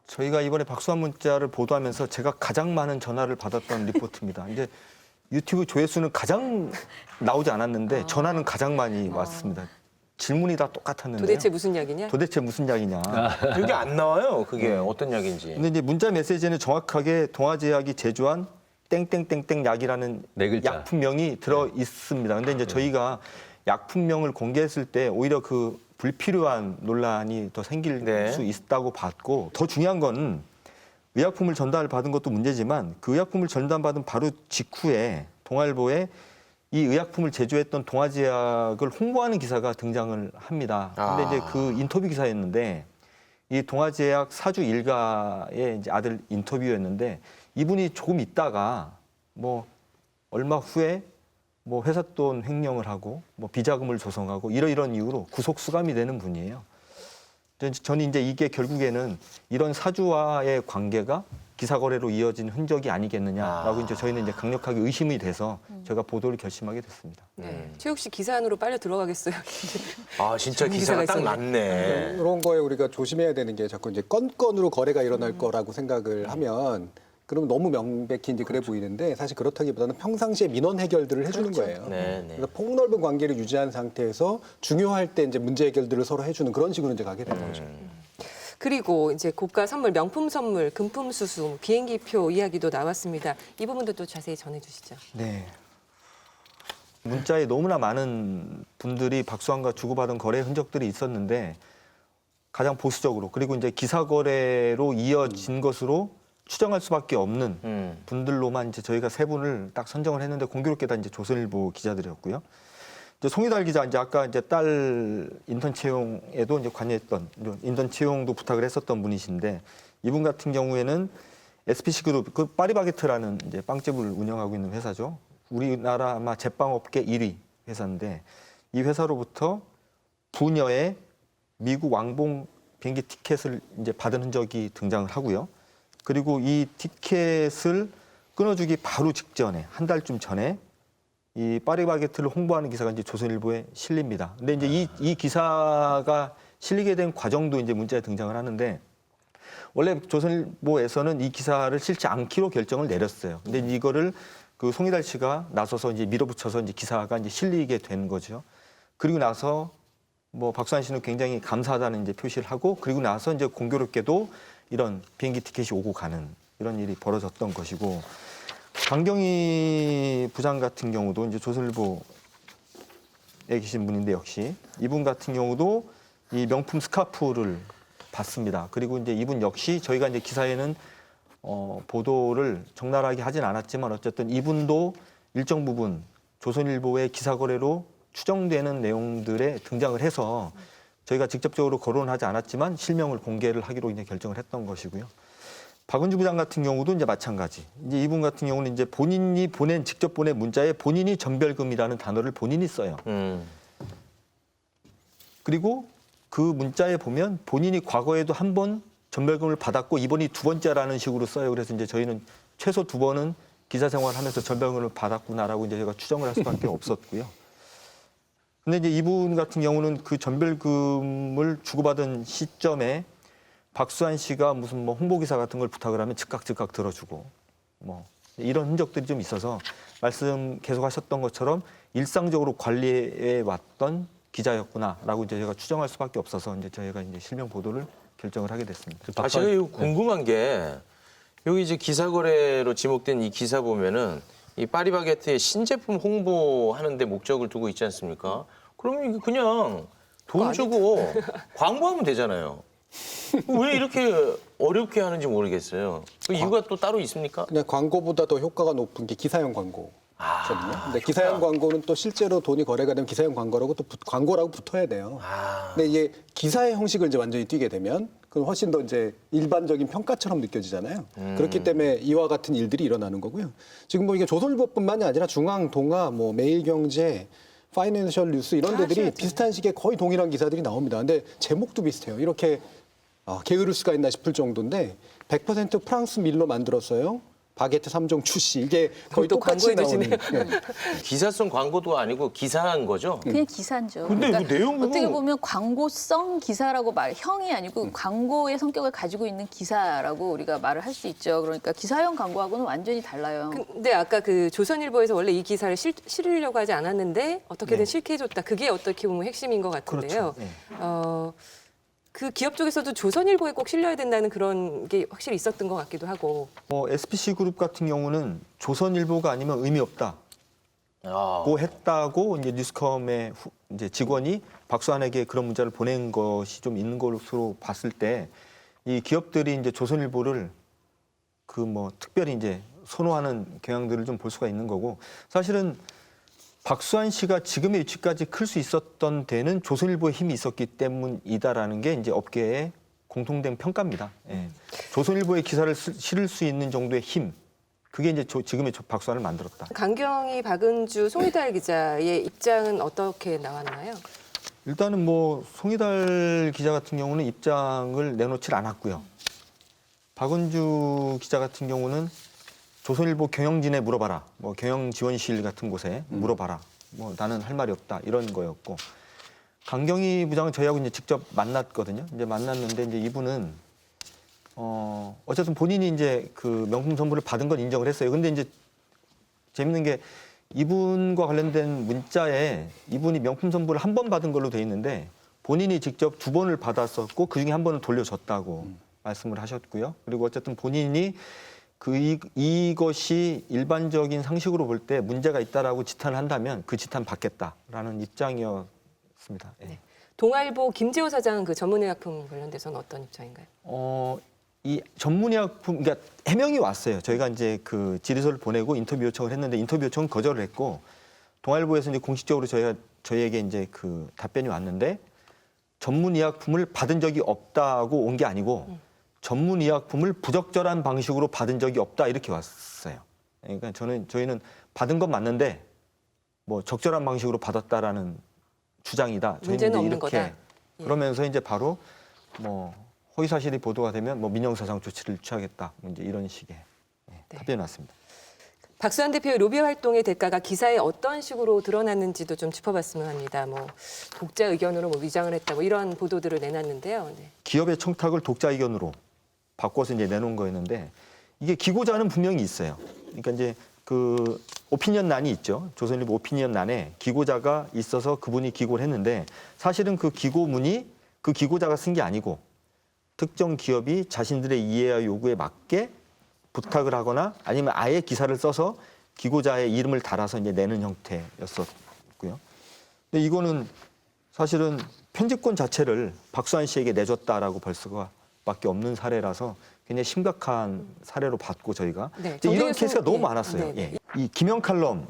저희가 이번에 박수환 문자를 보도하면서 제가 가장 많은 전화를 받았던 리포트입니다. 이제 유튜브 조회수는 가장 나오지 않았는데 전화는 가장 많이 왔습니다. 질문이 다 똑같았는데요. 도대체 무슨 약이냐? 도대체 무슨 약이냐. 여기 안 나와요. 그게 어떤 약인지. 근데 이제 문자 메시지는 정확하게 동아제약이 제조한 땡땡땡땡 약이라는 네 글자. 약품명이 들어 있습니다. 근데 이제 저희가 약품명을 공개했을 때 오히려 그 불필요한 논란이 더 생길 네. 수 있다고 봤고 더 중요한 건 의약품을 전달받은 것도 문제지만 그 의약품을 전달받은 바로 직후에 동아일보에 이 의약품을 제조했던 동아제약을 홍보하는 기사가 등장을 합니다. 근데 이제 그 인터뷰 기사였는데 이 동아제약 사주 일가의 이제 아들 인터뷰였는데 이분이 조금 있다가 뭐 얼마 후에 뭐 회사 돈 횡령을 하고 뭐 비자금을 조성하고 이런 이유로 구속 수감이 되는 분이에요. 저는 이제 이게 결국에는 이런 사주와의 관계가 기사 거래로 이어진 흔적이 아니겠느냐라고 이제 저희는 이제 강력하게 의심이 돼서 제가 보도를 결심하게 됐습니다. 최욱 씨 기사 안으로 빨려 들어가겠어요. 아 진짜 좋은 기사가 기사가 딱 났네. 이런 거에 우리가 조심해야 되는 게 자꾸 이제 건건으로 거래가 일어날 거라고 생각을 하면 그러면 너무 명백히 이제 그래 보이는데 사실 그렇다기보다는 평상시에 민원 해결들을 해주는 거예요. 네, 네. 그래서 폭넓은 관계를 유지한 상태에서 중요할 때 이제 문제 해결들을 서로 해주는 그런 식으로 이제 가게 되는 거죠. 그리고 이제 고가 선물, 명품 선물, 금품 수수, 비행기표 이야기도 나왔습니다. 이 부분도 또 자세히 전해주시죠. 네. 문자에 너무나 많은 분들이 박수환과 주고받은 거래 흔적들이 있었는데 가장 보수적으로 그리고 이제 기사 거래로 이어진 것으로 추정할 수밖에 없는 분들로만 이제 저희가 세 분을 딱 선정을 했는데 공교롭게 다 이제 조선일보 기자들이었고요. 이제 송희달 기자 이제 아까 이제 딸 인턴 채용에도 이제 관여했던 인턴 채용도 부탁을 했었던 분이신데 이분 같은 경우에는 SPC 그룹 그 파리바게트라는 이제 빵집을 운영하고 있는 회사죠. 우리나라 아마 제빵업계 1위 회사인데 이 회사로부터 부녀의 미국 왕복 비행기 티켓을 이제 받은 흔적이 등장을 하고요. 그리고 이 티켓을 끊어주기 바로 직전에 한 달쯤 전에 이 파리바게트를 홍보하는 기사가 이제 조선일보에 실립니다. 근데 이제 이 기사가 실리게 된 과정도 이제 문자에 등장을 하는데 원래 조선일보에서는 이 기사를 실지 않기로 결정을 내렸어요. 근데 이거를 그 송희달 씨가 나서서 이제 밀어붙여서 이제 기사가 이제 실리게 된 거죠. 그리고 나서 뭐 박수환 씨는 굉장히 감사하다는 이제 표시를 하고 그리고 나서 이제 공교롭게도 이런 비행기 티켓이 오고 가는 이런 일이 벌어졌던 것이고 강경희 부장 같은 경우도 이제 조선일보에 계신 분인데 역시 이분 같은 경우도 이 명품 스카프를 받습니다. 그리고 이제 이분 역시 저희가 이제 기사에는 보도를 적나라하게 하진 않았지만 어쨌든 이분도 일정 부분 조선일보의 기사 거래로 추정되는 내용들에 등장을 해서 저희가 직접적으로 거론하지 않았지만 실명을 공개를 하기로 이제 결정을 했던 것이고요. 박은주 부장 같은 경우도 이제 마찬가지. 이제 이분 같은 경우는 이제 본인이 직접 보낸 문자에 본인이 전별금이라는 단어를 본인이 써요. 그리고 그 문자에 보면 본인이 과거에도 한 번 전별금을 받았고 이번이 두 번째라는 식으로 써요. 그래서 이제 저희는 최소 2번은 기자 생활하면서 전별금을 받았구나라고 이제 제가 추정을 할 수밖에 없었고요. 근데 이제 이분 같은 경우는 그 전별금을 주고받은 시점에 박수환 씨가 무슨 뭐 홍보기사 같은 걸 부탁을 하면 즉각 들어주고 뭐 이런 흔적들이 좀 있어서 말씀 계속하셨던 것처럼 일상적으로 관리해 왔던 기자였구나라고 이제 제가 추정할 수밖에 없어서 이제 저희가 이제 실명 보도를 결정을 하게 됐습니다. 제가 이거 궁금한 게 여기 이제 기사 거래로 지목된 이 기사 보면은 이 파리바게트의 신제품 홍보하는 데 목적을 두고 있지 않습니까? 그러면 이게 그냥 돈 주고 광고하면 되잖아요. 왜 이렇게 어렵게 하는지 모르겠어요. 그 이유가 또 따로 있습니까? 그냥 광고보다 더 효과가 높은 게 기사형 광고거든요. 근데 기사형 광고는 또 실제로 돈이 거래가 되면 기사형 광고라고 또 광고라고 붙어야 돼요. 근데 이게 기사의 형식을 이제 완전히 띄게 되면 그건 훨씬 더 이제 일반적인 평가처럼 느껴지잖아요. 그렇기 때문에 이와 같은 일들이 일어나는 거고요. 지금 뭐 이게 조선일보뿐만이 아니라 중앙, 동아, 뭐 매일경제, 파이낸셜 뉴스 이런 데들이 비슷한 시기에 거의 동일한 기사들이 나옵니다. 근데 제목도 비슷해요. 이렇게 게으를 수가 있나 싶을 정도인데 100% 프랑스 밀로 만들었어요. 바게트 3종 출시. 이게 거의 똑같이 나오는. 네. 기사성 광고도 아니고 기사한 거죠? 그냥 기사죠. 근데 그 내용은 어떻게 보면 광고성 기사라고 형이 아니고 광고의 성격을 가지고 있는 기사라고 우리가 말을 할 수 있죠. 그러니까 기사형 광고하고는 완전히 달라요. 근데 아까 그 조선일보에서 원래 이 기사를 실으려고 하지 않았는데 어떻게든 실게 해줬다. 그게 어떻게 보면 핵심인 것 같은데요. 그렇죠. 그 기업 쪽에서도 조선일보에 꼭 실려야 된다는 그런 게 확실히 있었던 것 같기도 하고. SPC 그룹 같은 경우는 조선일보가 아니면 의미 없다고 했다고 이제 뉴스컴의 이제 직원이 박수환에게 그런 문자를 보낸 것이 좀 있는 것으로 봤을 때 이 기업들이 이제 조선일보를 그 뭐 특별히 이제 선호하는 경향들을 좀 볼 수가 있는 거고 사실은 박수환 씨가 지금의 위치까지 클 수 있었던 데는 조선일보의 힘이 있었기 때문이다라는 게 이제 업계의 공통된 평가입니다. 예. 조선일보의 기사를 실을 수 있는 정도의 힘, 그게 이제 지금의 박수환을 만들었다. 강경희, 박은주, 송희달 기자의 입장은 어떻게 나왔나요? 일단은 뭐 송희달 기자 같은 경우는 입장을 내놓질 않았고요. 박은주 기자 같은 경우는 조선일보 경영진에 물어봐라. 뭐 경영지원실 같은 곳에 물어봐라. 뭐 나는 할 말이 없다. 이런 거였고. 강경희 부장은 저희하고 이제 직접 만났거든요. 이제 만났는데 이제 이분은 어쨌든 본인이 이제 그 명품 선물을 받은 건 인정을 했어요. 근데 이제 재밌는 게 이분과 관련된 문자에 이분이 명품 선물을 한 번 받은 걸로 돼 있는데 본인이 직접 2번을 받았었고 그중에 한 번은 돌려줬다고 말씀을 하셨고요. 그리고 어쨌든 본인이 이것이 일반적인 상식으로 볼 때 문제가 있다라고 지탄을 한다면 그 지탄 받겠다라는 입장이었습니다. 예. 네. 동아일보 김지호 사장은 그 전문의약품 관련돼서는 어떤 입장인가요? 이 전문의약품, 그러니까 해명이 왔어요. 저희가 이제 그 질의서를 보내고 인터뷰 요청을 했는데 인터뷰 요청은 거절을 했고 동아일보에서 이제 공식적으로 저희에게 이제 그 답변이 왔는데 전문의약품을 받은 적이 없다고 온 게 아니고 전문의약품을 부적절한 방식으로 받은 적이 없다 이렇게 왔어요. 그러니까 저희는 받은 건 맞는데 뭐 적절한 방식으로 받았다라는 주장이다. 문제는 없는 이렇게 거다. 예. 그러면서 이제 바로 뭐 허위 사실이 보도가 되면 뭐 민형사상 조치를 취하겠다. 이제 이런 식의 답변이 왔습니다. 박수환 대표의 로비 활동의 대가가 기사에 어떤 식으로 드러났는지도 좀 짚어봤으면 합니다. 뭐 독자 의견으로 뭐 위장을 했다, 뭐 이런 보도들을 내놨는데요. 네. 기업의 청탁을 독자 의견으로 바꿔서 이제 내놓은 거였는데 이게 기고자는 분명히 있어요. 그러니까 이제 그 오피니언란이 있죠. 조선일보 오피니언란에 기고자가 있어서 그분이 기고를 했는데 사실은 그 기고문이 그 기고자가 쓴 게 아니고 특정 기업이 자신들의 이해와 요구에 맞게 부탁을 하거나 아니면 아예 기사를 써서 기고자의 이름을 달아서 이제 내는 형태였었고요. 근데 이거는 사실은 편집권 자체를 박수환 씨에게 내줬다라고 볼 수밖에 없는 사례라서 굉장히 심각한 사례로 봤고 저희가 네, 이런 저기에서- 케이스가 너무 예, 많았어요. 네, 네. 예. 이 김영 칼럼이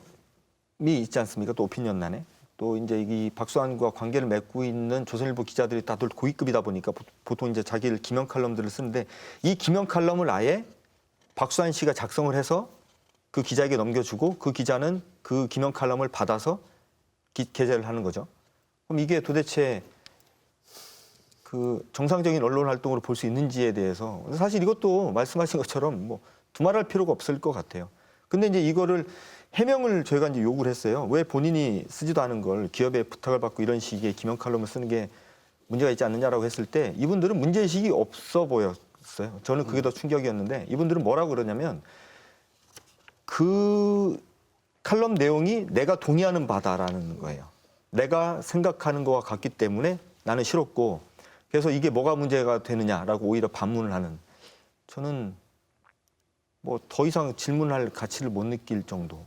있지 않습니까? 또 오피니언란에 또 이제 이 박수환과 관계를 맺고 있는 조선일보 기자들이 다들 고위급이다 보니까 보통 이제 자기를 김영 칼럼들을 쓰는데 이 김영 칼럼을 아예 박수환 씨가 작성을 해서 그 기자에게 넘겨주고 그 기자는 그 김영 칼럼을 받아서 게재를 하는 거죠. 그럼 이게 도대체 그 정상적인 언론 활동으로 볼 수 있는지에 대해서 사실 이것도 말씀하신 것처럼 뭐 두말할 필요가 없을 것 같아요. 근데 이제 이거를 해명을 저희가 이제 요구를 했어요. 왜 본인이 쓰지도 않은 걸 기업에 부탁을 받고 이런 식의 김영 칼럼을 쓰는 게 문제가 있지 않느냐라고 했을 때 이분들은 문제의식이 없어 보였어요. 저는 그게 더 충격이었는데 이분들은 뭐라고 그러냐면 그 칼럼 내용이 내가 동의하는 바다라는 거예요. 내가 생각하는 거와 같기 때문에 나는 싫었고 그래서 이게 뭐가 문제가 되느냐라고 오히려 반문을 하는 저는 뭐 더 이상 질문할 가치를 못 느낄 정도.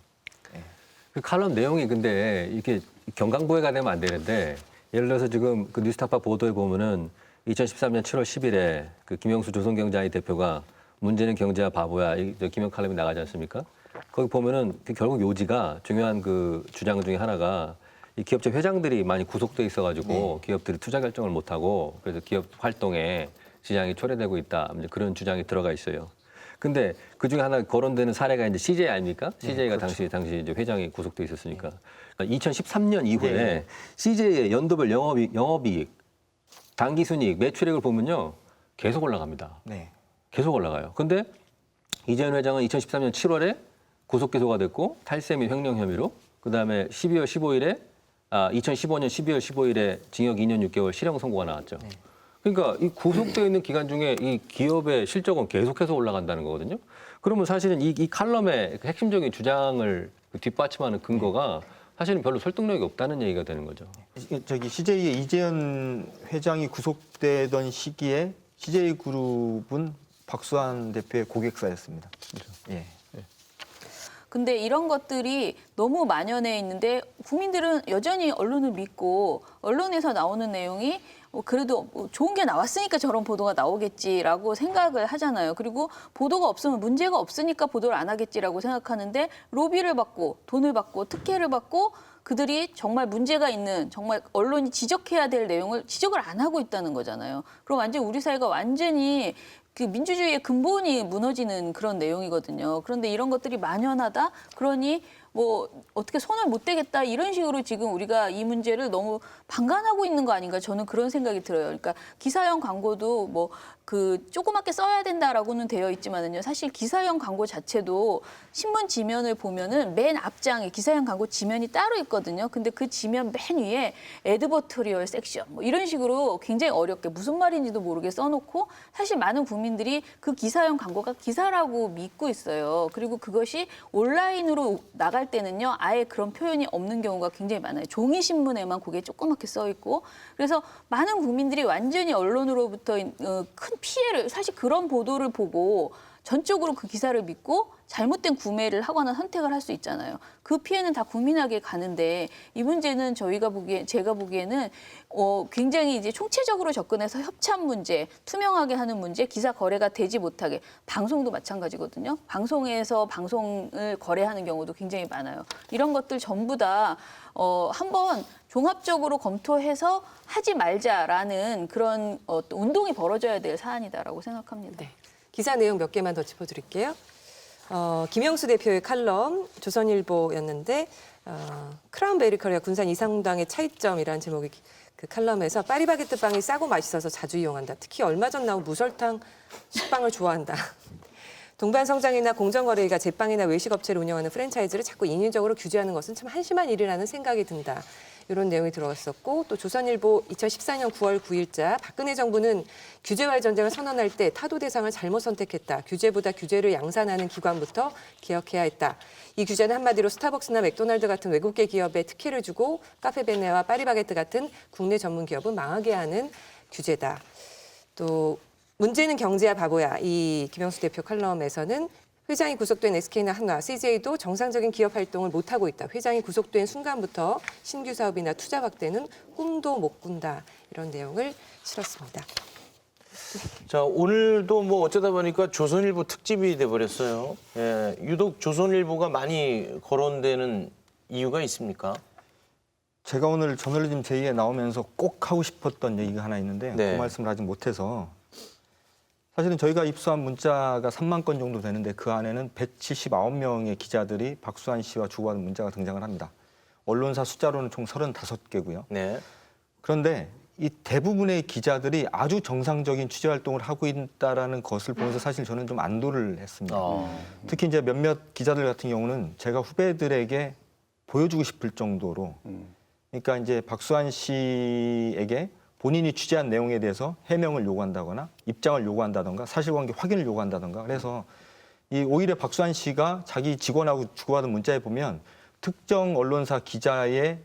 그 칼럼 내용이 근데 이게 경강부회가 되면 안 되는데 예를 들어서 지금 그 뉴스타파 보도에 보면은 2013년 7월 10일에 그 김영수 조선경제아이 대표가 문제는 경제야 바보야 이 김영 칼럼이 나가지 않습니까? 거기 보면은 그 결국 요지가 중요한 그 주장 중에 하나가 이 기업체 회장들이 많이 구속돼 있어가지고 기업들이 투자 결정을 못하고 그래서 기업 활동에 지장이 초래되고 있다 이제 그런 주장이 들어가 있어요. 근데 그 중에 하나 거론되는 사례가 이제 CJ 아닙니까? CJ가 그렇죠. 당시 이제 회장이 구속돼 있었으니까. 그러니까 2013년 이후에 CJ의 연도별 영업이익, 당기순이익, 매출액을 보면요 계속 올라갑니다. 네. 계속 올라가요. 근데 이재현 회장은 2013년 7월에 구속 기소가 됐고 탈세 및 횡령 혐의로 그다음에 2015년 12월 15일에 징역 2년 6개월 실형 선고가 나왔죠. 그러니까 이 구속되어 있는 기간 중에 이 기업의 실적은 계속해서 올라간다는 거거든요. 그러면 사실은 이 칼럼의 핵심적인 주장을 뒷받침하는 근거가 사실은 별로 설득력이 없다는 얘기가 되는 거죠. 저기 CJ의 이재현 회장이 구속되던 시기에 CJ그룹은 박수환 대표의 고객사였습니다. 예. 근데 이런 것들이 너무 만연해 있는데 국민들은 여전히 언론을 믿고 언론에서 나오는 내용이 그래도 좋은 게 나왔으니까 저런 보도가 나오겠지라고 생각을 하잖아요. 그리고 보도가 없으면 문제가 없으니까 보도를 안 하겠지라고 생각하는데 로비를 받고 돈을 받고 특혜를 받고 그들이 정말 문제가 있는 정말 언론이 지적해야 될 내용을 지적을 안 하고 있다는 거잖아요. 그럼 완전 우리 사회가 완전히 그 민주주의의 근본이 무너지는 그런 내용이거든요. 그런데 이런 것들이 만연하다? 그러니 뭐 어떻게 손을 못 대겠다 이런 식으로 지금 우리가 이 문제를 너무 방관하고 있는 거 아닌가 저는 그런 생각이 들어요. 그러니까 기사형 광고도 뭐 그 조그맣게 써야 된다라고는 되어 있지만은요. 사실 기사형 광고 자체도 신문 지면을 보면은 맨 앞장에 기사형 광고 지면이 따로 있거든요. 근데 그 지면 맨 위에 에드버토리얼 섹션 뭐 이런 식으로 굉장히 어렵게 무슨 말인지도 모르게 써놓고 사실 많은 국민들이 그 기사형 광고가 기사라고 믿고 있어요. 그리고 그것이 온라인으로 나갈 때는요. 아예 그런 표현이 없는 경우가 굉장히 많아요. 종이 신문에만 그게 조그맣게 써 있고 그래서 많은 국민들이 완전히 언론으로부터 큰 피해를 사실 그런 보도를 보고 전적으로 그 기사를 믿고 잘못된 구매를 하거나 선택을 할 수 있잖아요. 그 피해는 다 국민에게 가는데 이 문제는 제가 보기에는 굉장히 이제 총체적으로 접근해서 협찬 문제, 투명하게 하는 문제, 기사 거래가 되지 못하게 방송도 마찬가지거든요. 방송에서 방송을 거래하는 경우도 굉장히 많아요. 이런 것들 전부 다 한번 종합적으로 검토해서 하지 말자라는 그런 운동이 벌어져야 될 사안이다라고 생각합니다. 네. 기사 내용 몇 개만 더 짚어드릴게요. 김영수 대표의 칼럼 조선일보였는데 크라운 베이커리와 군산 이상당의 차이점이라는 제목의 그 칼럼에서 파리바게뜨 빵이 싸고 맛있어서 자주 이용한다. 특히 얼마 전 나온 무설탕 식빵을 좋아한다. 동반성장이나 공정거래가 제빵이나 외식업체를 운영하는 프랜차이즈를 자꾸 인위적으로 규제하는 것은 참 한심한 일이라는 생각이 든다. 이런 내용이 들어갔었고 또 조선일보 2014년 9월 9일자 박근혜 정부는 규제와의 전쟁을 선언할 때 타도 대상을 잘못 선택했다. 규제보다 규제를 양산하는 기관부터 개혁해야 했다. 이 규제는 한마디로 스타벅스나 맥도날드 같은 외국계 기업에 특혜를 주고 카페베네와 파리바게뜨 같은 국내 전문 기업은 망하게 하는 규제다. 또 문제는 경제야 바보야. 이 김영수 대표 칼럼에서는 회장이 구속된 SK나 한화, CJ도 정상적인 기업 활동을 못하고 있다. 회장이 구속된 순간부터 신규 사업이나 투자 확대는 꿈도 못 꾼다. 이런 내용을 실었습니다. 자, 오늘도 뭐 어쩌다 보니까 조선일보 특집이 돼버렸어요. 예, 유독 조선일보가 많이 거론되는 이유가 있습니까? 제가 오늘 저널리즘 제2에 나오면서 꼭 하고 싶었던 얘기가 하나 있는데 네. 그 말씀을 아직 못해서 사실은 저희가 입수한 문자가 3만 건 정도 되는데 그 안에는 179명의 기자들이 박수환 씨와 주고받은 문자가 등장을 합니다. 언론사 숫자로는 총 35개고요. 네. 그런데 이 대부분의 기자들이 아주 정상적인 취재 활동을 하고 있다라는 것을 보면서 사실 저는 좀 안도를 했습니다. 특히 이제 몇몇 기자들 같은 경우는 제가 후배들에게 보여주고 싶을 정도로 그러니까 이제 박수환 씨에게 본인이 취재한 내용에 대해서 해명을 요구한다거나 입장을 요구한다던가 사실관계 확인을 요구한다던가 그래서 이 오히려 박수환 씨가 자기 직원하고 주고받은 문자에 보면 특정 언론사 기자의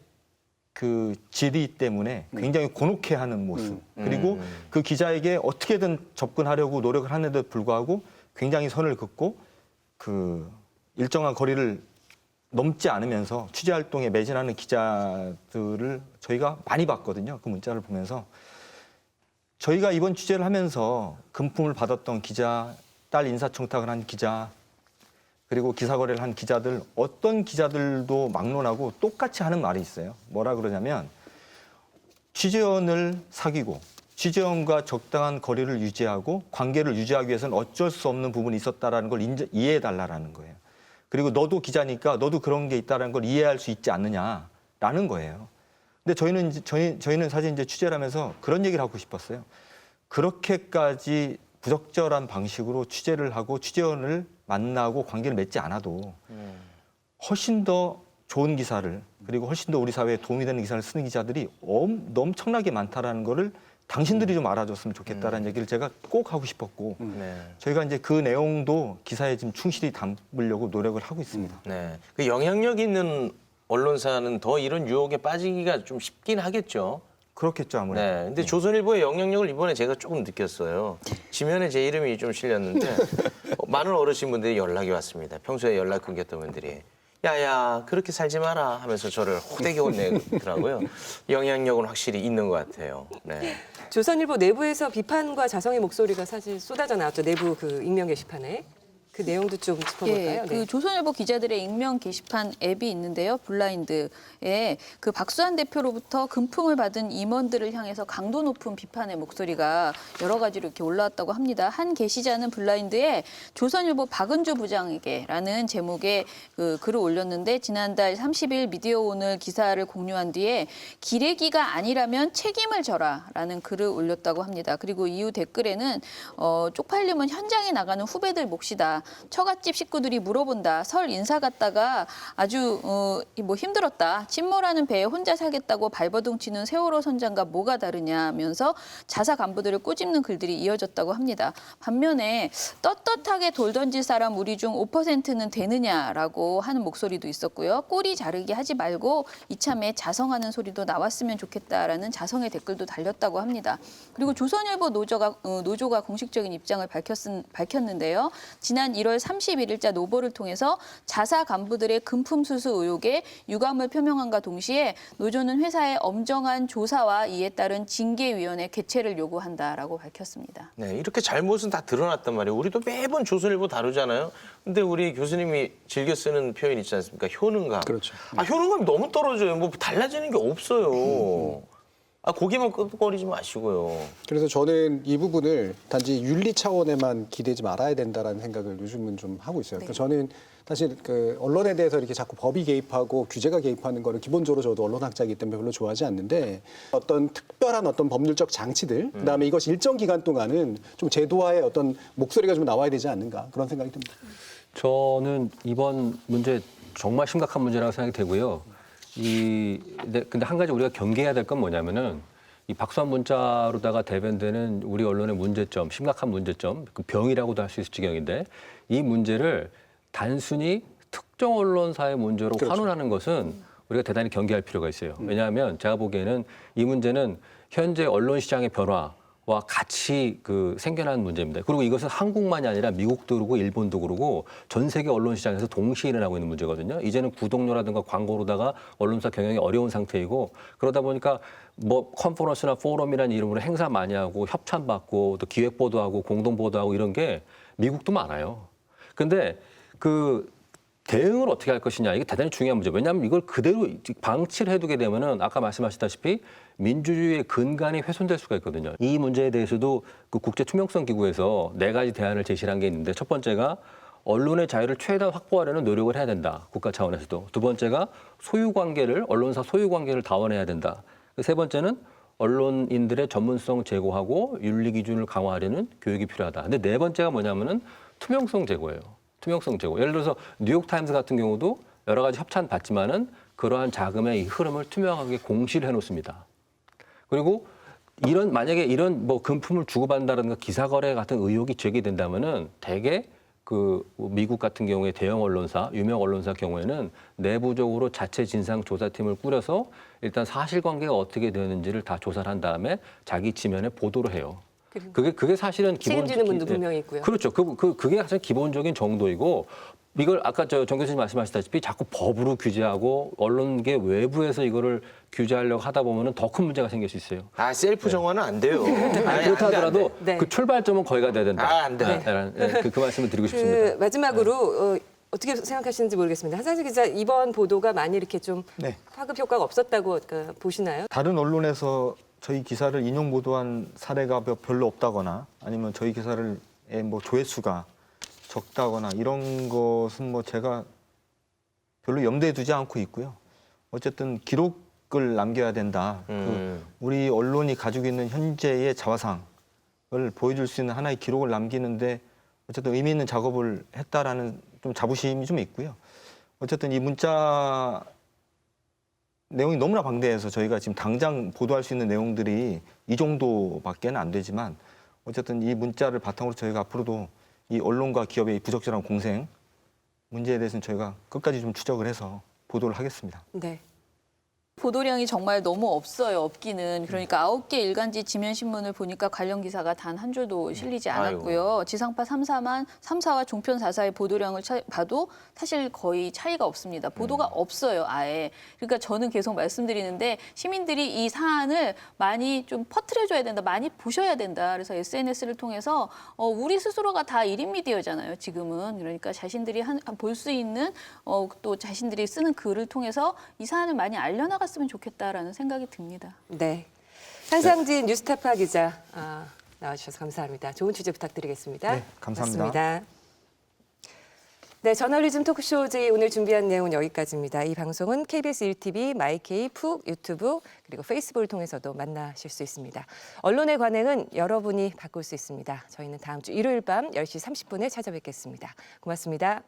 그 질의 때문에 굉장히 곤혹해하는 모습 그리고 그 기자에게 어떻게든 접근하려고 노력을 하는데도 불구하고 굉장히 선을 긋고 그 일정한 거리를 넘지 않으면서 취재 활동에 매진하는 기자들을 저희가 많이 봤거든요. 그 문자를 보면서 저희가 이번 취재를 하면서 금품을 받았던 기자, 딸 인사청탁을 한 기자, 그리고 기사 거래를 한 기자들 어떤 기자들도 막론하고 똑같이 하는 말이 있어요. 뭐라 그러냐면 취재원을 사귀고 취재원과 적당한 거리를 유지하고 관계를 유지하기 위해서는 어쩔 수 없는 부분이 있었다라는 걸 이해해달라는 거예요. 그리고 너도 기자니까 너도 그런 게 있다는 걸 이해할 수 있지 않느냐라는 거예요. 근데 저희는 사실 이제 취재를 하면서 그런 얘기를 하고 싶었어요. 그렇게까지 부적절한 방식으로 취재를 하고 취재원을 만나고 관계를 맺지 않아도 훨씬 더 좋은 기사를 그리고 훨씬 더 우리 사회에 도움이 되는 기사를 쓰는 기자들이 엄청나게 많다라는 거를 당신들이 좀 알아줬으면 좋겠다라는 얘기를 제가 꼭 하고 싶었고 저희가 이제 그 내용도 기사에 지금 충실히 담으려고 노력을 하고 있습니다. 네. 그 영향력 있는 언론사는 더 이런 유혹에 빠지기가 좀 쉽긴 하겠죠. 그렇겠죠 아무래도. 네. 근데 조선일보의 영향력을 이번에 제가 조금 느꼈어요. 지면에 제 이름이 좀 실렸는데 많은 어르신분들이 연락이 왔습니다. 평소에 연락 끊겼던 분들이. 야야 그렇게 살지 마라 하면서 저를 호되게 혼내더라고요. 영향력은 확실히 있는 것 같아요. 네. 조선일보 내부에서 비판과 자성의 목소리가 사실 쏟아져 나왔죠. 내부 그 익명 게시판에. 그 내용도 좀 짚어볼까요? 예, 그 조선일보 기자들의 익명 게시판 앱이 있는데요. 블라인드에 그 박수환 대표로부터 금품을 받은 임원들을 향해서 강도 높은 비판의 목소리가 여러 가지로 이렇게 올라왔다고 합니다. 한 게시자는 블라인드에 조선일보 박은주 부장에게라는 제목의 그 글을 올렸는데 지난달 30일 미디어오늘 기사를 공유한 뒤에 기레기가 아니라면 책임을 져라라는 글을 올렸다고 합니다. 그리고 이후 댓글에는 쪽팔림은 현장에 나가는 후배들 몫이다. 했습니다. 처갓집 식구들이 물어본다. 설 인사 갔다가 아주 뭐 힘들었다. 침몰하는 배에 혼자 살겠다고 발버둥 치는 세월호 선장과 뭐가 다르냐면서 자사 간부들을 꼬집는 글들이 이어졌다고 합니다. 반면에 떳떳하게 돌 던질 사람 우리 중 5%는 되느냐라고 하는 목소리도 있었고요. 꼬리 자르기 하지 말고 이참에 자성하는 소리도 나왔으면 좋겠다라는 자성의 댓글도 달렸다고 합니다. 그리고 조선일보 노조가 공식적인 입장을 밝혔는데요. 지난 1월 31일자 노보를 통해서 자사 간부들의 금품 수수 의혹에 유감을 표명한과 동시에 노조는 회사의 엄정한 조사와 이에 따른 징계위원회 개최를 요구한다라고 밝혔습니다. 네, 이렇게 잘못은 다 드러났단 말이에요. 우리도 매번 조선일보 다루잖아요. 근데 우리 교수님이 즐겨 쓰는 표현 있지 않습니까? 효능감. 그렇죠. 효능감이 너무 떨어져요. 뭐 달라지는 게 없어요. 고개만 끄덕거리지 마시고요. 그래서 저는 이 부분을 단지 윤리 차원에만 기대지 말아야 된다라는 생각을 요즘은 좀 하고 있어요. 그러니까 저는 사실 그 언론에 대해서 이렇게 자꾸 법이 개입하고 규제가 개입하는 거를 기본적으로 저도 언론학자이기 때문에 별로 좋아하지 않는데 어떤 특별한 어떤 법률적 장치들 그다음에 이것이 일정 기간 동안은 좀 제도화의 어떤 목소리가 좀 나와야 되지 않는가 그런 생각이 듭니다. 저는 이번 문제 정말 심각한 문제라고 생각이 되고요. 근데 한 가지 우리가 경계해야 될 건 뭐냐면은 이 박수환 문자로다가 대변되는 우리 언론의 문제점, 심각한 문제점, 그 병이라고도 할 수 있을 지경인데 이 문제를 단순히 특정 언론사의 문제로 환원하는 것은 우리가 대단히 경계할 필요가 있어요. 왜냐하면 제가 보기에는 이 문제는 현재 언론 시장의 변화와 같이 생겨난 문제입니다. 그리고 이것은 한국만이 아니라 미국도 그러고 일본도 그러고 전 세계 언론 시장에서 동시에 일어나고 있는 문제거든요. 이제는 구독료라든가 광고로다가 언론사 경영이 어려운 상태이고 그러다 보니까 뭐 컨퍼런스나 포럼이라는 이름으로 행사 많이 하고 협찬 받고 또 기획 보도하고 공동 보도하고 이런 게 미국도 많아요. 근데 대응을 어떻게 할 것이냐 이게 대단히 중요한 문제예요. 왜냐하면 이걸 그대로 방치를 해두게 되면은 아까 말씀하셨다시피 민주주의의 근간이 훼손될 수가 있거든요. 이 문제에 대해서도 그 국제투명성기구에서 4가지 대안을 제시한 게 있는데 첫 번째가 언론의 자유를 최대한 확보하려는 노력을 해야 된다. 국가 차원에서도. 두 번째가 언론사 소유관계를 다원해야 된다. 세 번째는 언론인들의 전문성 제고하고 윤리 기준을 강화하려는 교육이 필요하다. 근데 네 번째가 뭐냐면은 투명성 제고예요. 투명성 제고. 예를 들어서 뉴욕타임스 같은 경우도 여러 가지 협찬 받지만은 그러한 자금의 이 흐름을 투명하게 공시를 해놓습니다. 그리고 만약에 이런 뭐 금품을 주고받는다든가 기사 거래 같은 의혹이 제기된다면은 대개 미국 같은 경우에 대형 언론사, 유명 언론사 경우에는 내부적으로 자체 진상 조사팀을 꾸려서 일단 사실관계가 어떻게 되는지를 다 조사를 한 다음에 자기 지면에 보도를 해요. 그게 사실은 책임지는 분도 분명히 있고요. 그렇죠. 그게 사실 기본적인 정도이고 이걸 아까 저 정 교수님 말씀하셨다시피 자꾸 법으로 규제하고 언론계 외부에서 이거를 규제하려고 하다 보면은 더 큰 문제가 생길 수 있어요. 셀프 정화는 안 돼요. 그렇다 하더라도 네. 그 출발점은 거기가 돼야 된다. 안 돼. 그 말씀을 드리고 싶습니다. 마지막으로 어떻게 생각하시는지 모르겠습니다. 한상식 기자 이번 보도가 많이 이렇게 좀 파급 효과가 없었다고 보시나요? 다른 언론에서 저희 기사를 인용 보도한 사례가 별로 없다거나 아니면 저희 기사를 뭐 조회수가 적다거나 이런 것은 뭐 제가 별로 염두에 두지 않고 있고요. 어쨌든 기록을 남겨야 된다. 우리 언론이 가지고 있는 현재의 자화상을 보여줄 수 있는 하나의 기록을 남기는데 어쨌든 의미 있는 작업을 했다라는 좀 자부심이 좀 있고요. 어쨌든 이 문자 내용이 너무나 방대해서 저희가 지금 당장 보도할 수 있는 내용들이 이 정도밖에는 안 되지만 어쨌든 이 문자를 바탕으로 저희가 앞으로도 이 언론과 기업의 부적절한 공생 문제에 대해서는 저희가 끝까지 좀 추적을 해서 보도를 하겠습니다. 네. 보도량이 정말 너무 없기는. 그러니까 9개 일간지 지면 신문을 보니까 관련 기사가 단 한 줄도 실리지 않았고요. 지상파 3사와 종편 4사의 보도량을 봐도 사실 거의 차이가 없습니다. 보도가 없어요, 아예. 그러니까 저는 계속 말씀드리는데 시민들이 이 사안을 많이 좀 퍼뜨려줘야 된다, 많이 보셔야 된다. 그래서 SNS를 통해서 우리 스스로가 다 1인 미디어잖아요, 지금은. 그러니까 자신들이 볼 수 있는 또 자신들이 쓰는 글을 통해서 이 사안을 많이 알려나갔으면 좋겠다라는 생각이 듭니다. 네. 한상진 뉴스타파 기자 나와주셔서 감사합니다. 좋은 취재 부탁드리겠습니다. 네, 감사합니다. 고맙습니다. 네, 저널리즘 토크쇼 J 오늘 준비한 내용은 여기까지입니다. 이 방송은 KBS 1TV, 마이케이, 푹, 유튜브 그리고 페이스북을 통해서도 만나실 수 있습니다. 언론의 관행은 여러분이 바꿀 수 있습니다. 저희는 다음 주 일요일 밤 10시 30분에 찾아뵙겠습니다. 고맙습니다.